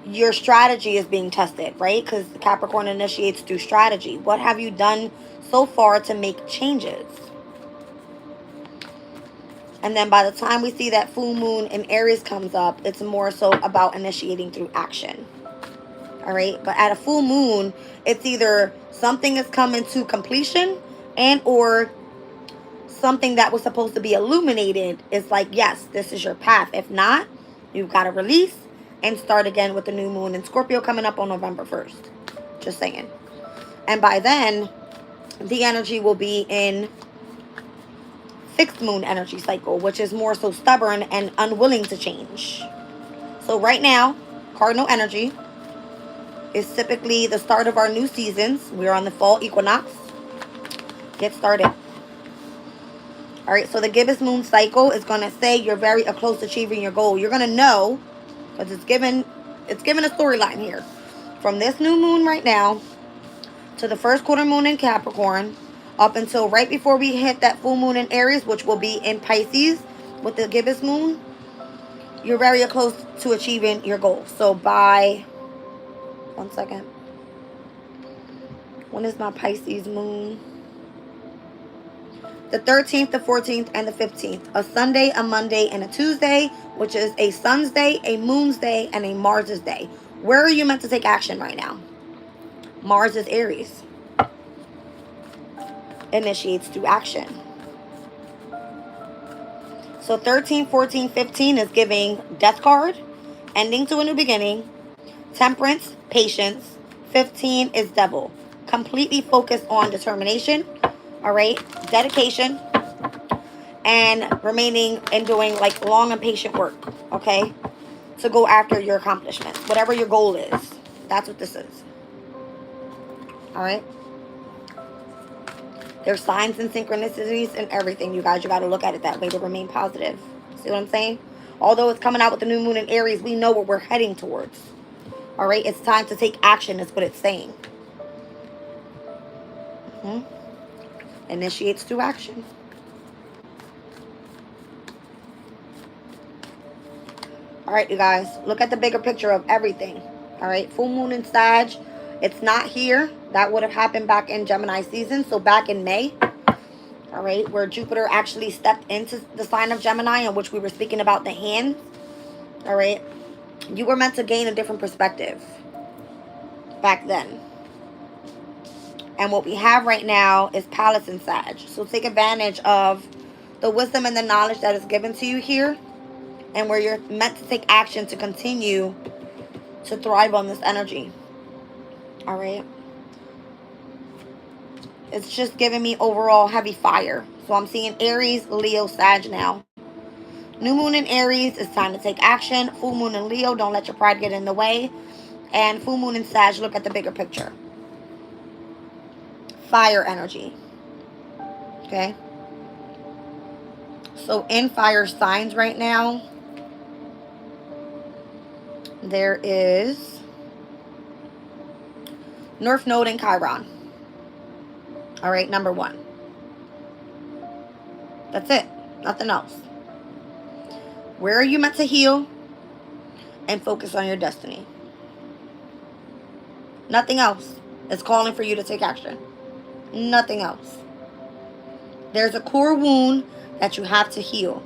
your strategy is being tested, right? Because Capricorn initiates through strategy. What have you done so far to make changes? And then by the time we see that full moon in Aries comes up, it's more so about initiating through action. All right. But at a full moon, it's either something is coming to completion and or something that was supposed to be illuminated is like, yes, this is your path. If not, you've got to release and start again with the new moon in Scorpio coming up on November 1st. Just saying. And by then, the energy will be in fixed moon energy cycle, which is more so stubborn and unwilling to change. So right now, cardinal energy is typically the start of our new seasons. We're on the fall equinox. Get started. All right, so the gibbous moon cycle is going to say you're very close to achieving your goal. You're going to know, because it's given a storyline here. From this new moon right now to the first quarter moon in Capricorn, up until right before we hit that full moon in Aries, which will be in Pisces with the gibbous moon, you're very close to achieving your goal. So by, 1 second. When is my Pisces moon? The 13th, the 14th, and the 15th. A Sunday, a Monday, and a Tuesday, which is a Sun's day, a Moon's day, and a Mars's day. Where are you meant to take action right now? Mars is Aries. Initiates through action. So 13, 14, 15 is giving Death card, ending to a new beginning. Temperance, patience. 15 is Devil. Completely focused on determination. All right, dedication, and remaining and doing like long and patient work, okay, to go after your accomplishments, whatever your goal is. That's what this is. All right, there's signs and synchronicities and everything, you guys. You got to look at it that way to remain positive. See what I'm saying? Although it's coming out with the new moon in Aries, we know what we're heading towards. All right, it's time to take action is what it's saying. Initiates through action. All right, you guys, look at the bigger picture of everything. All right, full moon in Sag. It's not here. That would have happened back in Gemini season. So back in May. All right, where Jupiter actually stepped into the sign of Gemini, in which we were speaking about the hands. All right, you were meant to gain a different perspective back then. And what we have right now is Palace and Sag. So take advantage of the wisdom and the knowledge that is given to you here, and where you're meant to take action to continue to thrive on this energy. All right. It's just giving me overall heavy fire. So I'm seeing Aries, Leo, Sag now. New moon in Aries, it's time to take action. Full moon in Leo, don't let your pride get in the way. And full moon in Sag, look at the bigger picture. Fire energy. Okay. So in fire signs right now, there is North Node in Chiron. All right, number 1. That's it. Nothing else. Where are you meant to heal and focus on your destiny? Nothing else is calling for you to take action. Nothing else. There's a core wound that you have to heal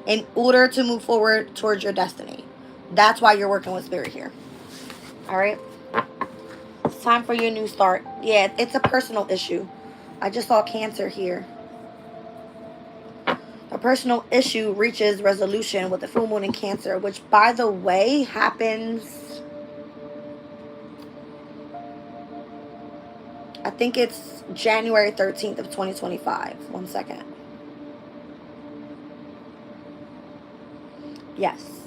in order to move forward towards your destiny. That's why you're working with Spirit here. All right? It's time for your new start. Yeah, it's a personal issue. I just saw Cancer here. A personal issue reaches resolution with the full moon in Cancer, which, by the way, happens, I think it's January 13th of 2025. 1 second. Yes.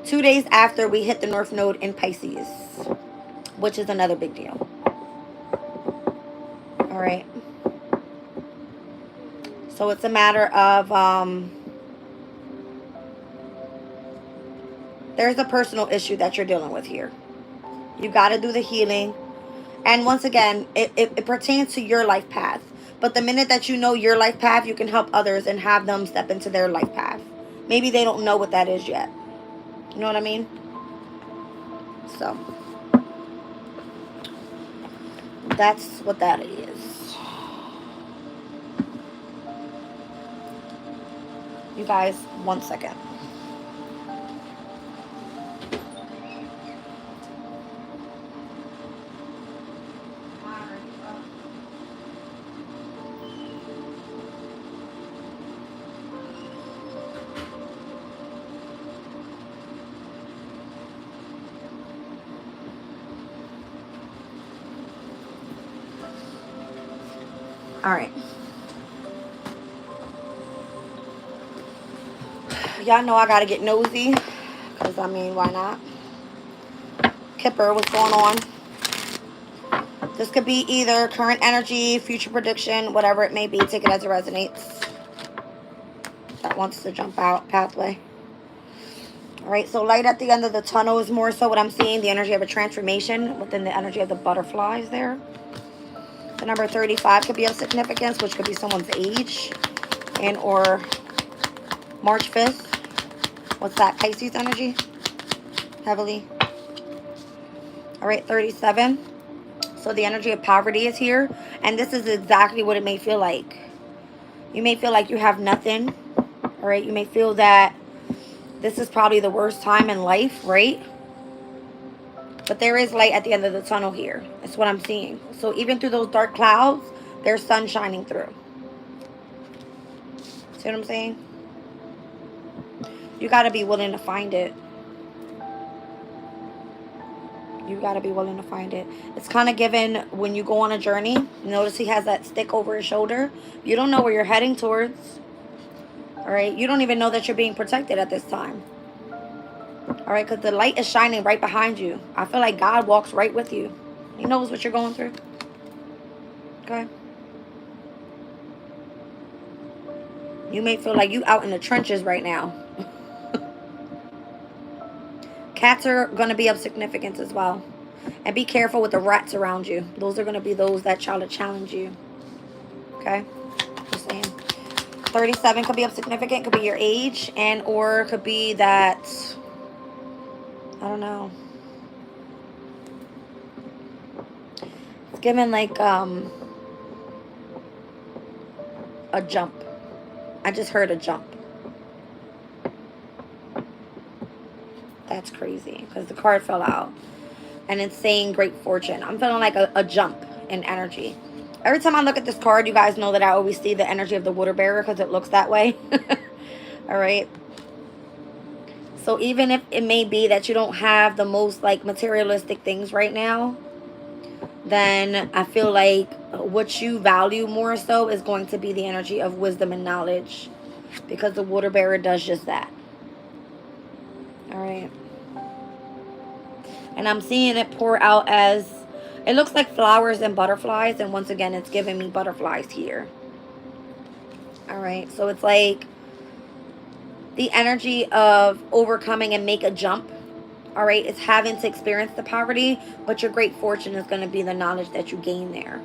2 days after we hit the North Node in Pisces, which is another big deal. All right. So it's a matter of, there's a personal issue that you're dealing with here. You got to do the healing. And once again, it pertains to your life path. But the minute that you know your life path, you can help others and have them step into their life path. Maybe they don't know what that is yet. You know what I mean? So that's what that is. You guys, 1 second. All right. Y'all know I gotta get nosy, because I mean, why not? Kipper, what's going on? This could be either current energy, future prediction, whatever it may be. Take it as it resonates. That wants to jump out pathway. All right, so light at the end of the tunnel is more so what I'm seeing, the energy of a transformation within the energy of the butterflies there. The number 35 could be of significance, which could be someone's age, and or March 5th. What's that? Pisces energy? Heavily. All right, 37. So the energy of poverty is here. And this is exactly what it may feel like. You may feel like you have nothing. All right, you may feel that this is probably the worst time in life, right? But there is light at the end of the tunnel here. That's what I'm seeing. So even through those dark clouds, there's sun shining through. See what I'm saying? You got to be willing to find it. You got to be willing to find it. It's kind of given when you go on a journey. Notice he has that stick over his shoulder. You don't know where you're heading towards. All right? You don't even know that you're being protected at this time. All right? Because the light is shining right behind you. I feel like God walks right with you. He knows what you're going through. Okay? You may feel like you out in the trenches right now. Cats are going to be of significance as well. And be careful with the rats around you. Those are going to be those that try to challenge you. Okay? Just saying. 37 could be of significance. Could be your age. And or could be that, I don't know. It's given like a jump. I just heard a jump. That's crazy because the card fell out. And it's saying great fortune. I'm feeling like a jump. in energy. Every time I look at this card, you guys know that I always see the energy of the water bearer because it looks that way. All right. So even if it may be that you don't have the most like materialistic things right now, then I feel like what you value more so is going to be the energy of wisdom and knowledge, because the water bearer does just that. All right. And I'm seeing it pour out as, it looks like flowers and butterflies. And once again, it's giving me butterflies here. All right. So it's like the energy of overcoming and make a jump. All right. It's having to experience the poverty, but your great fortune is going to be the knowledge that you gain there.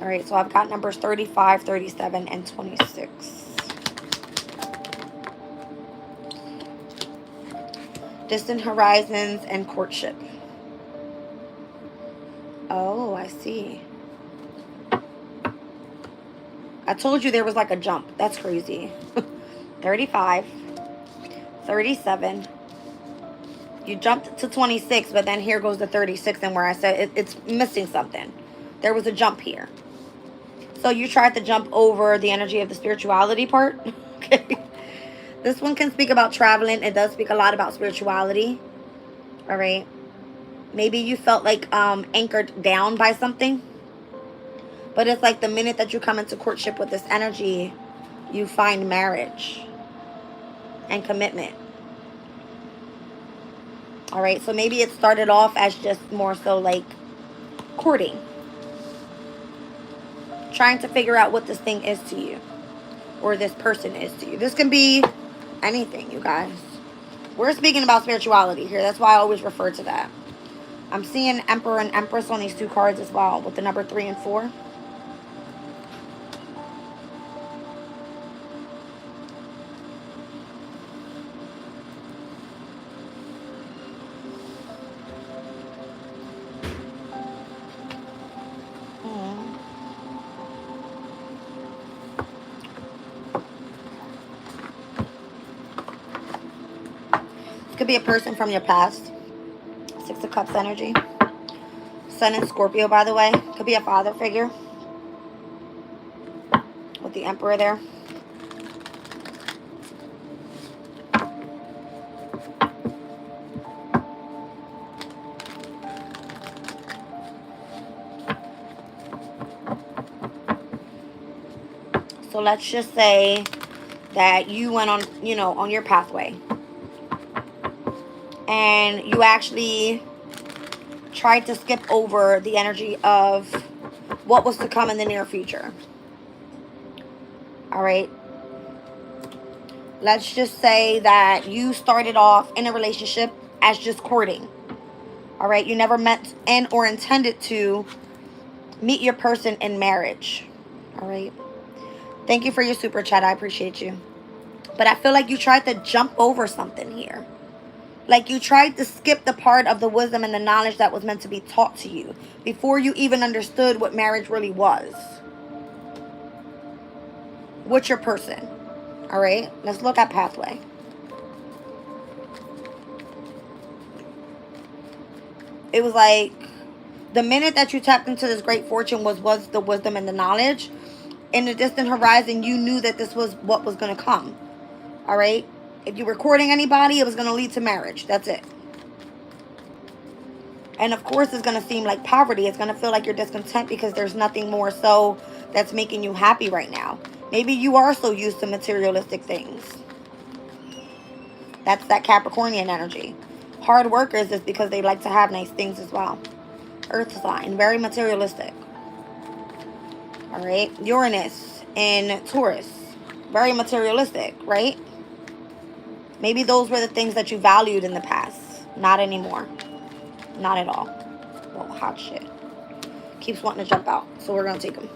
All right. So I've got numbers 35, 37, and 26. Distant horizons and courtship. Oh, I see. I told you there was like a jump. That's crazy. 35, 37. You jumped to 26, but then here goes the 36, and where I said it's missing something. There was a jump here. So you tried to jump over the energy of the spirituality part. Okay. This one can speak about traveling. It does speak a lot about spirituality. All right. Maybe you felt like anchored down by something. But it's like the minute that you come into courtship with this energy, you find marriage and commitment. All right. So maybe it started off as just more so like courting. Trying to figure out what this thing is to you. Or this person is to you. This can be anything, you guys. We're speaking about spirituality here. That's why I always refer to that. I'm seeing Emperor and Empress on these two cards as well, with the number 3 and 4. This could be a person from your past. 6 of Cups energy. Sun in Scorpio, by the way. Could be a father figure. With the Emperor there. So let's just say that you went on, on your pathway. And you actually tried to skip over the energy of what was to come in the near future. All right. Let's just say that you started off in a relationship as just courting. All right. You never meant and or intended to meet your person in marriage. All right. Thank you for your super chat. I appreciate you. But I feel like you tried to jump over something here. Like you tried to skip the part of the wisdom and the knowledge that was meant to be taught to you before you even understood what marriage really was. What's your person? All right, let's look at pathway. It was like the minute that you tapped into this great fortune was the wisdom and the knowledge. In the distant horizon, you knew that this was what was going to come. All right. If you were courting anybody, it was going to lead to marriage. That's it. And of course, it's going to seem like poverty. It's going to feel like you're discontent because there's nothing more so that's making you happy right now. Maybe you are so used to materialistic things. That's that Capricornian energy. Hard workers is because they like to have nice things as well. Earth sign, very materialistic. All right. Uranus in Taurus, very materialistic, right? Maybe those were the things that you valued in the past. Not anymore. Not at all. Well, hot shit. Keeps wanting to jump out. So we're going to take them.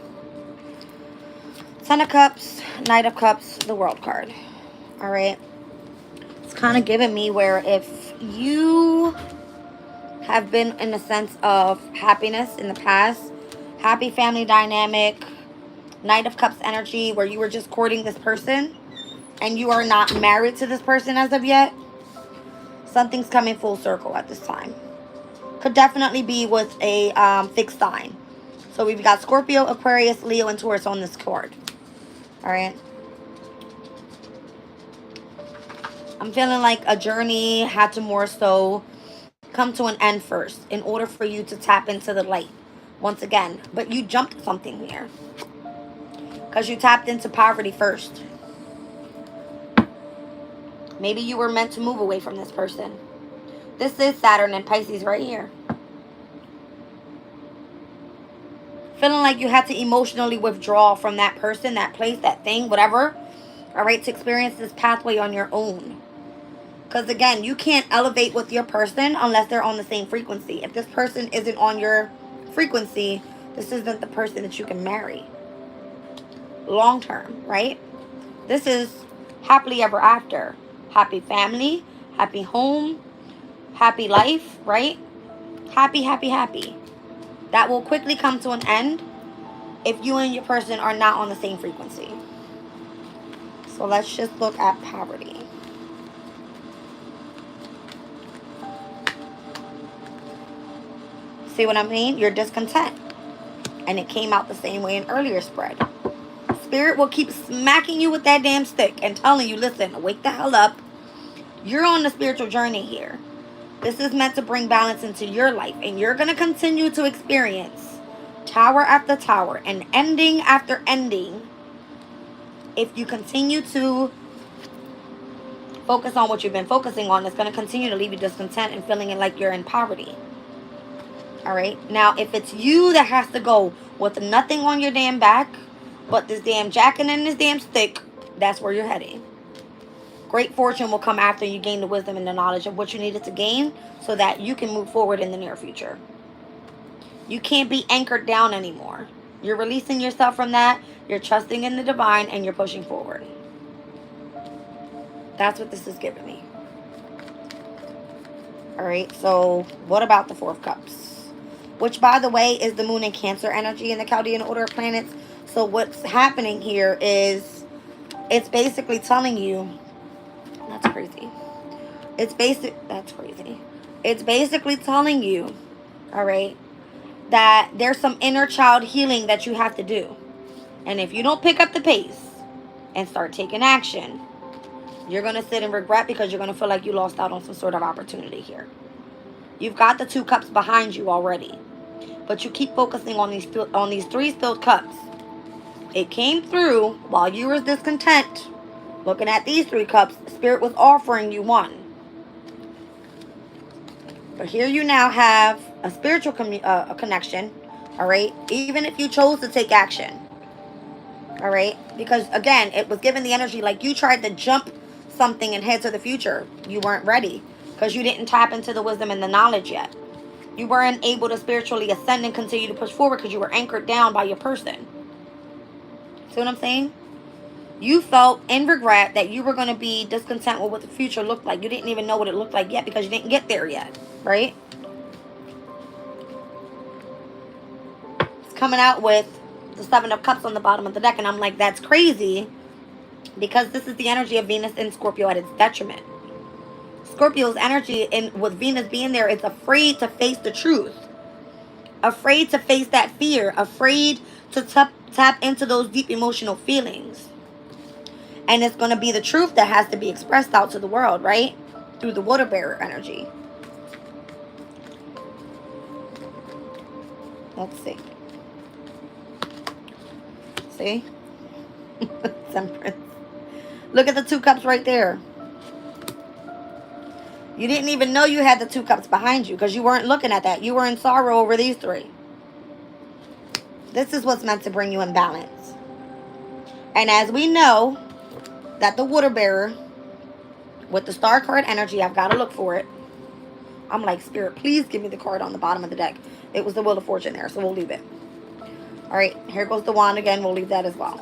10 of Cups, Knight of Cups, the World card. All right. It's kind of giving me where if you have been in a sense of happiness in the past, happy family dynamic, Knight of Cups energy, where you were just courting this person, and you are not married to this person as of yet, something's coming full circle at this time. could definitely be with a fixed sign. So we've got Scorpio, Aquarius, Leo, and Taurus on this card. All right. I'm feeling like a journey had to more so come to an end first in order for you to tap into the light once again. But you jumped something here because you tapped into poverty first. Maybe you were meant to move away from this person. This is Saturn and Pisces right here. Feeling like you had to emotionally withdraw from that person, that place, that thing, whatever. All right, to experience this pathway on your own. Because again, you can't elevate with your person unless they're on the same frequency. If this person isn't on your frequency, this isn't the person that you can marry long term, right? This is happily ever after. Happy family, happy home, happy life, right? Happy, happy, happy. That will quickly come to an end if you and your person are not on the same frequency. So let's just look at poverty. See what I mean? You're discontent. And it came out the same way in earlier spread. Spirit will keep smacking you with that damn stick and telling you, listen, wake the hell up. You're on the spiritual journey here. This is meant to bring balance into your life. And you're going to continue to experience tower after tower and ending after ending if you continue to focus on what you've been focusing on. It's going to continue to leave you discontent and feeling like you're in poverty. All right. Now, if it's you that has to go with nothing on your damn back but this damn jacket and this damn stick, that's where you're heading. Great fortune will come after you gain the wisdom and the knowledge of what you needed to gain so that you can move forward in the near future. You can't be anchored down anymore. You're releasing yourself from that. You're trusting in the divine and you're pushing forward. That's what this is giving me. All right. So what about the Four of Cups? Which, by the way, is the moon and Cancer energy in the Chaldean order of planets. So what's happening here is it's basically telling you, that's crazy. That's crazy. It's basically telling you, all right, that there's some inner child healing that you have to do. And if you don't pick up the pace and start taking action, you're going to sit in regret because you're going to feel like you lost out on some sort of opportunity here. You've got the 2 cups behind you already. But you keep focusing on these 3 filled cups. It came through while you were discontent. Looking at these 3 cups, Spirit was offering you 1. But here you now have a spiritual connection. All right. Even if you chose to take action. All right. Because again, it was given the energy like you tried to jump something and head to the future. You weren't ready because you didn't tap into the wisdom and the knowledge yet. You weren't able to spiritually ascend and continue to push forward because you were anchored down by your person. See what I'm saying? You felt in regret that you were going to be discontent with what the future looked like. You didn't even know what it looked like yet because you didn't get there yet. Right? It's coming out with the 7 of Cups on the bottom of the deck. And I'm like, that's crazy. Because this is the energy of Venus in Scorpio at its detriment. Scorpio's energy, with Venus being there, is afraid to face the truth. Afraid to face that fear. Afraid to tap into those deep emotional feelings. And it's going to be the truth that has to be expressed out to the world, right? Through the water bearer energy. Let's see. See? Temperance. Look at the 2 cups right there. You didn't even know you had the 2 cups behind you because you weren't looking at that. You were in sorrow over these 3. This is what's meant to bring you in balance. And as we know that the water bearer with the star card energy, I've got to look for it. I'm like, Spirit, please give me the card on the bottom of the deck. It was the Wheel of Fortune there, so we'll leave it. All right, here goes the wand again. We'll leave that as well.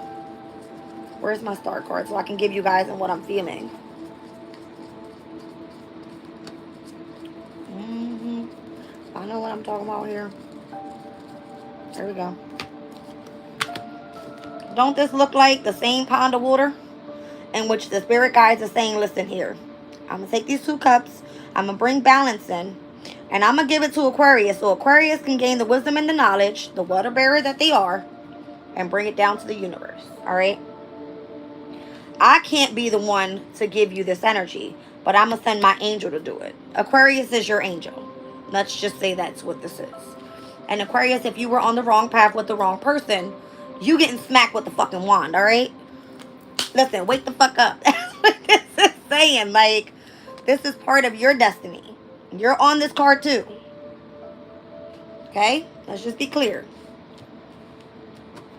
Where's my star card so I can give you guys and what I'm feeling? I know what I'm talking about here. There we go. Don't this look like the same pond of water in which the spirit guides are saying, listen here, I'm going to take these 2 cups. I'm going to bring balance in. And I'm going to give it to Aquarius. So Aquarius can gain the wisdom and the knowledge, the water bearer that they are, and bring it down to the universe. All right? I can't be the one to give you this energy, but I'm going to send my angel to do it. Aquarius is your angel. Let's just say that's what this is. And Aquarius, if you were on the wrong path with the wrong person, you getting smacked with the fucking wand, all right? Listen, wake the fuck up. That's what this is saying. Like, this is part of your destiny. You're on this card too. Okay? Let's just be clear.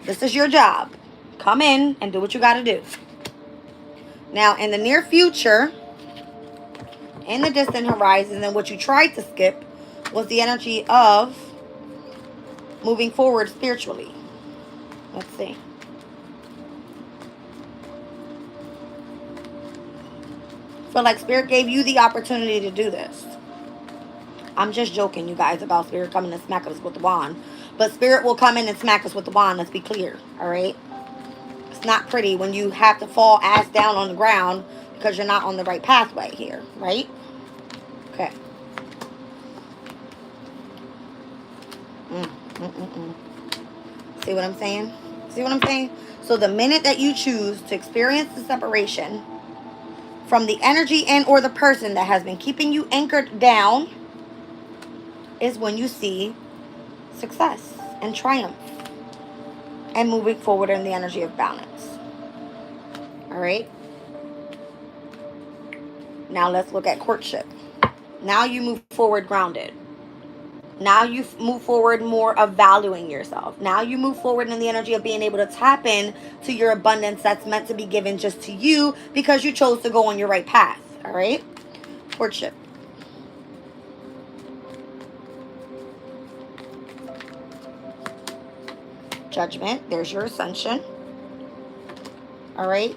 This is your job. Come in and do what you got to do. Now, in the near future, in the distant horizon, and what you tried to skip was the energy of moving forward spiritually. Let's see. Feel like Spirit gave you the opportunity to do this. I'm just joking, you guys, about Spirit coming and smack us with the wand. But Spirit will come in and smack us with the wand. Let's be clear. All right? It's not pretty when you have to fall ass down on the ground because you're not on the right pathway here. Right? Okay. See what I'm saying? See what I'm saying? So the minute that you choose to experience the separation from the energy and or the person that has been keeping you anchored down is when you see success and triumph and moving forward in the energy of balance. All right? Now let's look at courtship. Now you move forward grounded. Now you move forward more of valuing yourself. Now you move forward in the energy of being able to tap in to your abundance that's meant to be given just to you because you chose to go on your right path. All right? Courtship. Judgment. There's your ascension. All right?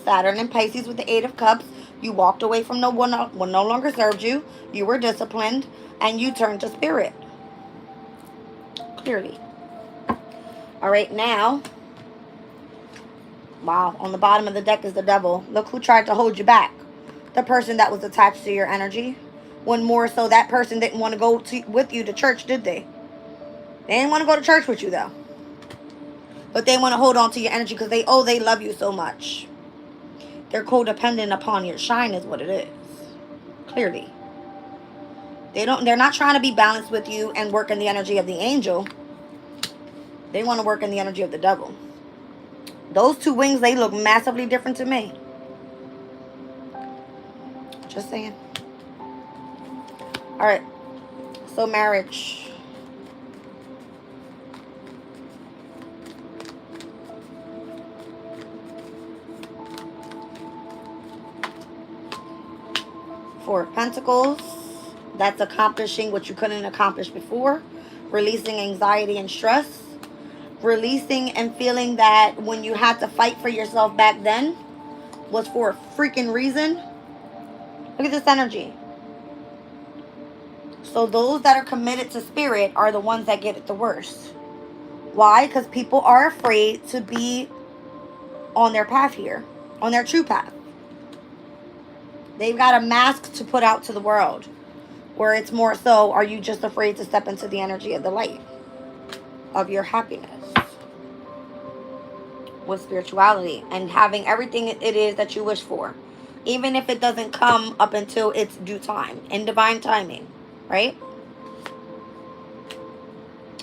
Saturn and Pisces with the Eight of Cups. You walked away from what no longer served you. You were disciplined. And you turned to Spirit. Clearly. All right, now. Wow, on the bottom of the deck is the devil. Look who tried to hold you back. The person that was attached to your energy. When more so that person didn't want to go with you to church, did they? They didn't want to go to church with you, though. But they want to hold on to your energy because they love you so much. They're codependent upon your shine is what it is. Clearly. They're not trying to be balanced with you and work in the energy of the angel. They want to work in the energy of the devil. Those two wings, they look massively different to me. Just saying. All right. So marriage. Four of Pentacles. That's accomplishing what you couldn't accomplish before. Releasing anxiety and stress. Releasing and feeling that when you had to fight for yourself back then was for a freaking reason. Look at this energy. So those that are committed to Spirit are the ones that get it the worst. Why? Because people are afraid to be on their path here. On their true path. They've got a mask to put out to the world. Where it's more so, are you just afraid to step into the energy of the light? Of your happiness. With spirituality. And having everything it is that you wish for. Even if it doesn't come up until its due time. In divine timing. Right?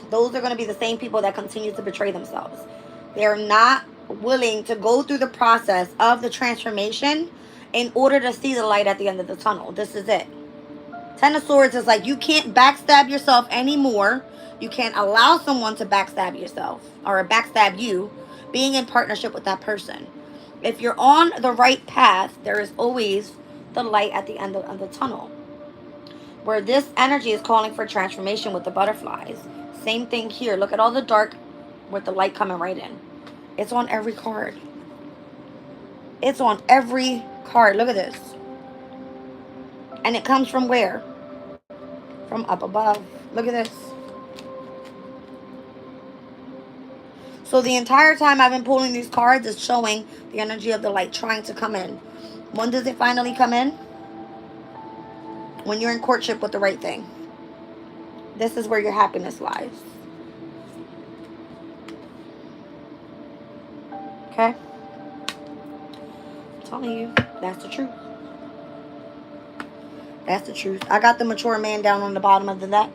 Those are going to be the same people that continue to betray themselves. They're not willing to go through the process of the transformation in order to see the light at the end of the tunnel. This is it. Ten of Swords is like you can't backstab yourself anymore. You can't allow someone to backstab yourself or backstab you being in partnership with that person. If you're on the right path, there is always the light at the end of the tunnel. Where this energy is calling for transformation with the butterflies. Same thing here. Look at all the dark with the light coming right in. It's on every card. It's on every card. Look at this. And it comes from where? From up above. Look at this. So the entire time I've been pulling these cards, it's showing the energy of the light trying to come in. When does it finally come in? When you're in courtship with the right thing. This is where your happiness lies. Okay? I'm telling you, that's the truth. That's the truth. I got the mature man down on the bottom of the deck,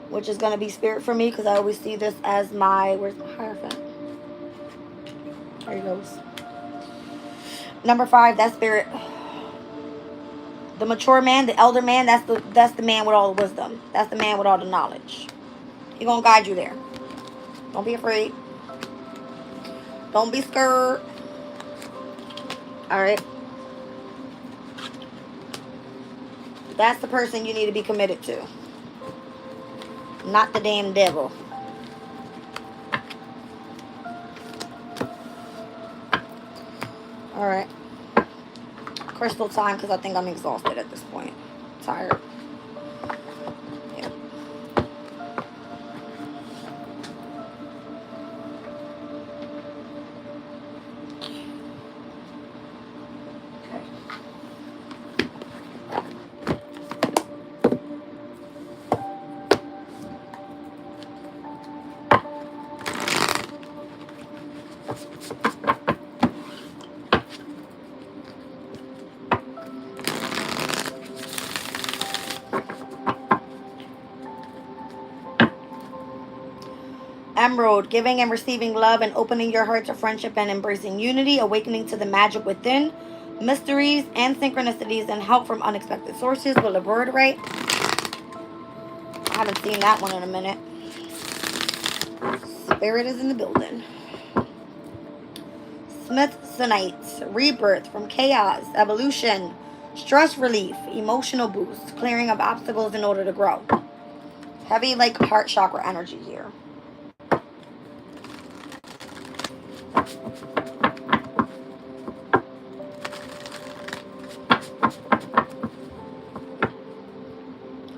which is going to be spirit for me because I always see this as my, where's my Hierophant? There he goes. Number 5, that's spirit. The mature man, the elder man, that's the man with all the wisdom. That's the man with all the knowledge. He's going to guide you there. Don't be afraid. Don't be scared. Alright? That's the person you need to be committed to. Not the damn devil. Alright. Crystal time because I think I'm exhausted at this point. Tired. Yeah. Emerald, giving and receiving love and opening your heart to friendship and embracing unity, awakening to the magic within, mysteries and synchronicities, and help from unexpected sources. Will the word right? I haven't seen that one in a minute. Spirit is in the building. Smithsonite, rebirth from chaos, evolution, stress relief, emotional boost, clearing of obstacles in order to grow. Heavy like heart chakra energy here.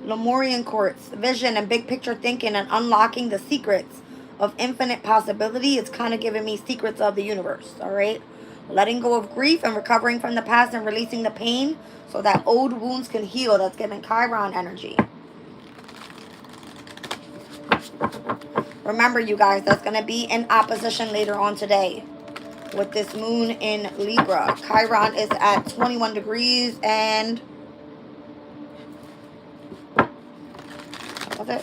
Lemurian quartz, vision and big picture thinking and unlocking the secrets of infinite possibility. It's kind of giving me secrets of the universe, all right? Letting go of grief and recovering from the past and releasing the pain so that old wounds can heal. That's giving Chiron energy. Remember, you guys, that's going to be in opposition later on today with this moon in Libra. Chiron is at 21 degrees and... was it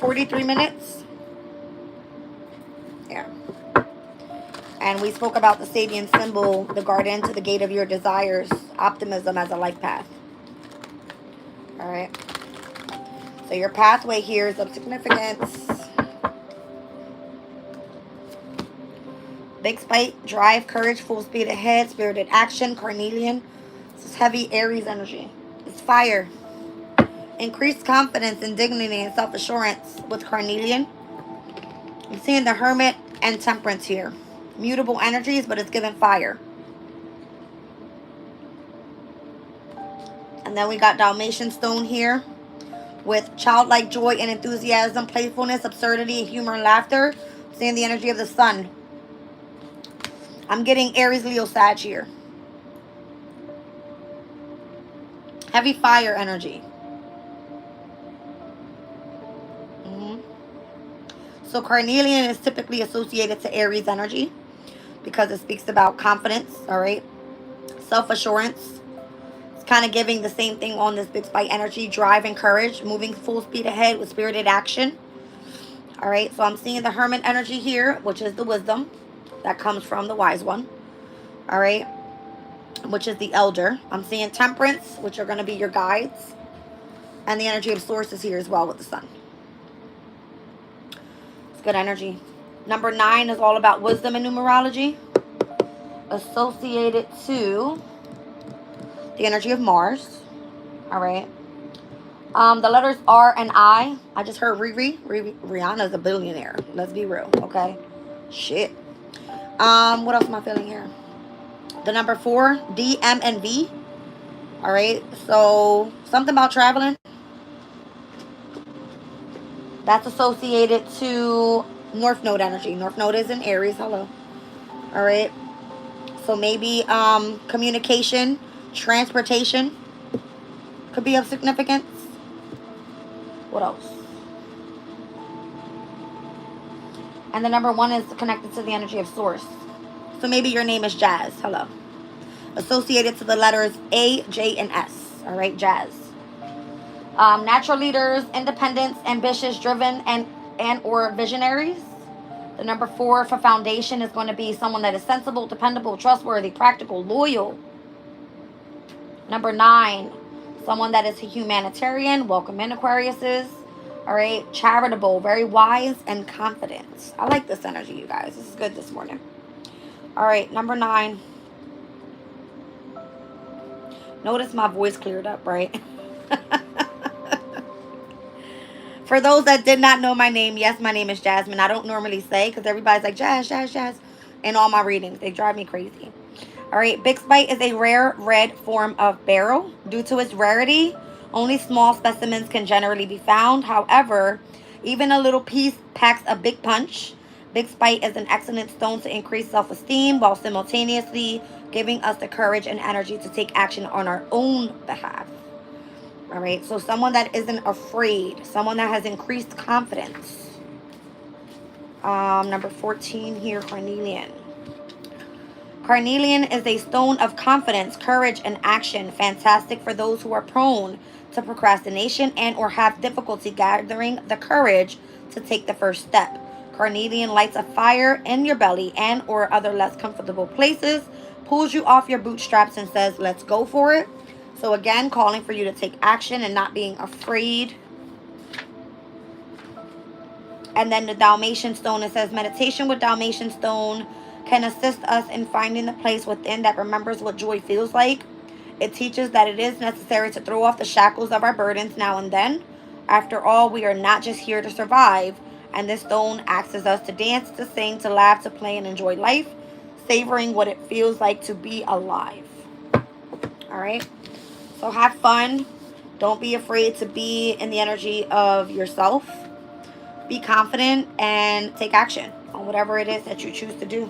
43 minutes? Yeah. And we spoke about the Sabian symbol, the guardian to the gate of your desires, optimism as a life path. All right. So your pathway here is of significance. Big spite, drive, courage, full speed ahead, spirited action, carnelian. This is heavy Aries energy. It's fire. Increased confidence and dignity and self-assurance with carnelian. I'm seeing the hermit and temperance here. Mutable energies, but it's given fire. And then we got Dalmatian stone here with childlike joy and enthusiasm, playfulness, absurdity, humor, and laughter. I'm seeing the energy of the sun. I'm getting Aries, Leo, Sag here. Heavy fire energy. So carnelian is typically associated to Aries energy because it speaks about confidence, all right? Self-assurance. It's kind of giving the same thing on this big spike energy, drive and courage, moving full speed ahead with spirited action. All right, so I'm seeing the hermit energy here, which is the wisdom that comes from the wise one. All right, which is the elder. I'm seeing temperance, which are going to be your guides. And the energy of source is here as well with the sun. Good energy. Number 9 is all about wisdom and numerology, associated to the energy of Mars. All right. The letters R and I. I just heard Riri. Rihanna's a billionaire. Let's be real. Okay. Shit. What else am I feeling here? The number 4, D, M, and V. All right. So something about traveling. That's associated to North Node energy. North Node is in Aries. Hello. All right. So maybe communication, transportation could be of significance. What else? And the number 1 is connected to the energy of source. So maybe your name is Jazz. Hello. Associated to the letters A, J, and S. All right, Jazz. Natural leaders, independence, ambitious, driven, and or visionaries. The number 4 for foundation is going to be someone that is sensible, dependable, trustworthy, practical, loyal. Number 9, someone that is a humanitarian. Welcome in, Aquariuses. All right, charitable, very wise, and confident. I like this energy, you guys. This is good this morning. All right, number 9. Notice my voice cleared up, right? For those that did not know my name, yes, my name is Jasmine. I don't normally say because everybody's like, Jazz, Jazz, Jazz. In all my readings, they drive me crazy. All right, Bixbite is a rare red form of beryl. Due to its rarity, only small specimens can generally be found. However, even a little piece packs a big punch. Bixbite is an excellent stone to increase self-esteem while simultaneously giving us the courage and energy to take action on our own behalf. All right, so someone that isn't afraid, someone that has increased confidence. Number 14 here, carnelian. Carnelian is a stone of confidence, courage, and action. Fantastic for those who are prone to procrastination and or have difficulty gathering the courage to take the first step. Carnelian lights a fire in your belly and or other less comfortable places, pulls you off your bootstraps and says, let's go for it. So again, calling for you to take action and not being afraid. And then the Dalmatian stone, it says meditation with Dalmatian stone can assist us in finding the place within that remembers what joy feels like. It teaches that it is necessary to throw off the shackles of our burdens now and then. After all, we are not just here to survive, and this stone asks us to dance, to sing, to laugh, to play, and enjoy life, savoring what it feels like to be alive. All right? So have fun. Don't be afraid to be in the energy of yourself. Be confident and take action on whatever it is that you choose to do.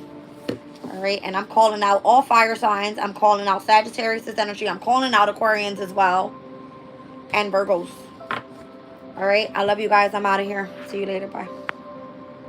All right, and I'm calling out all fire signs. I'm calling out Sagittarius' energy. I'm calling out Aquarians as well. And Virgos. All right, I love you guys. I'm out of here. See you later. Bye.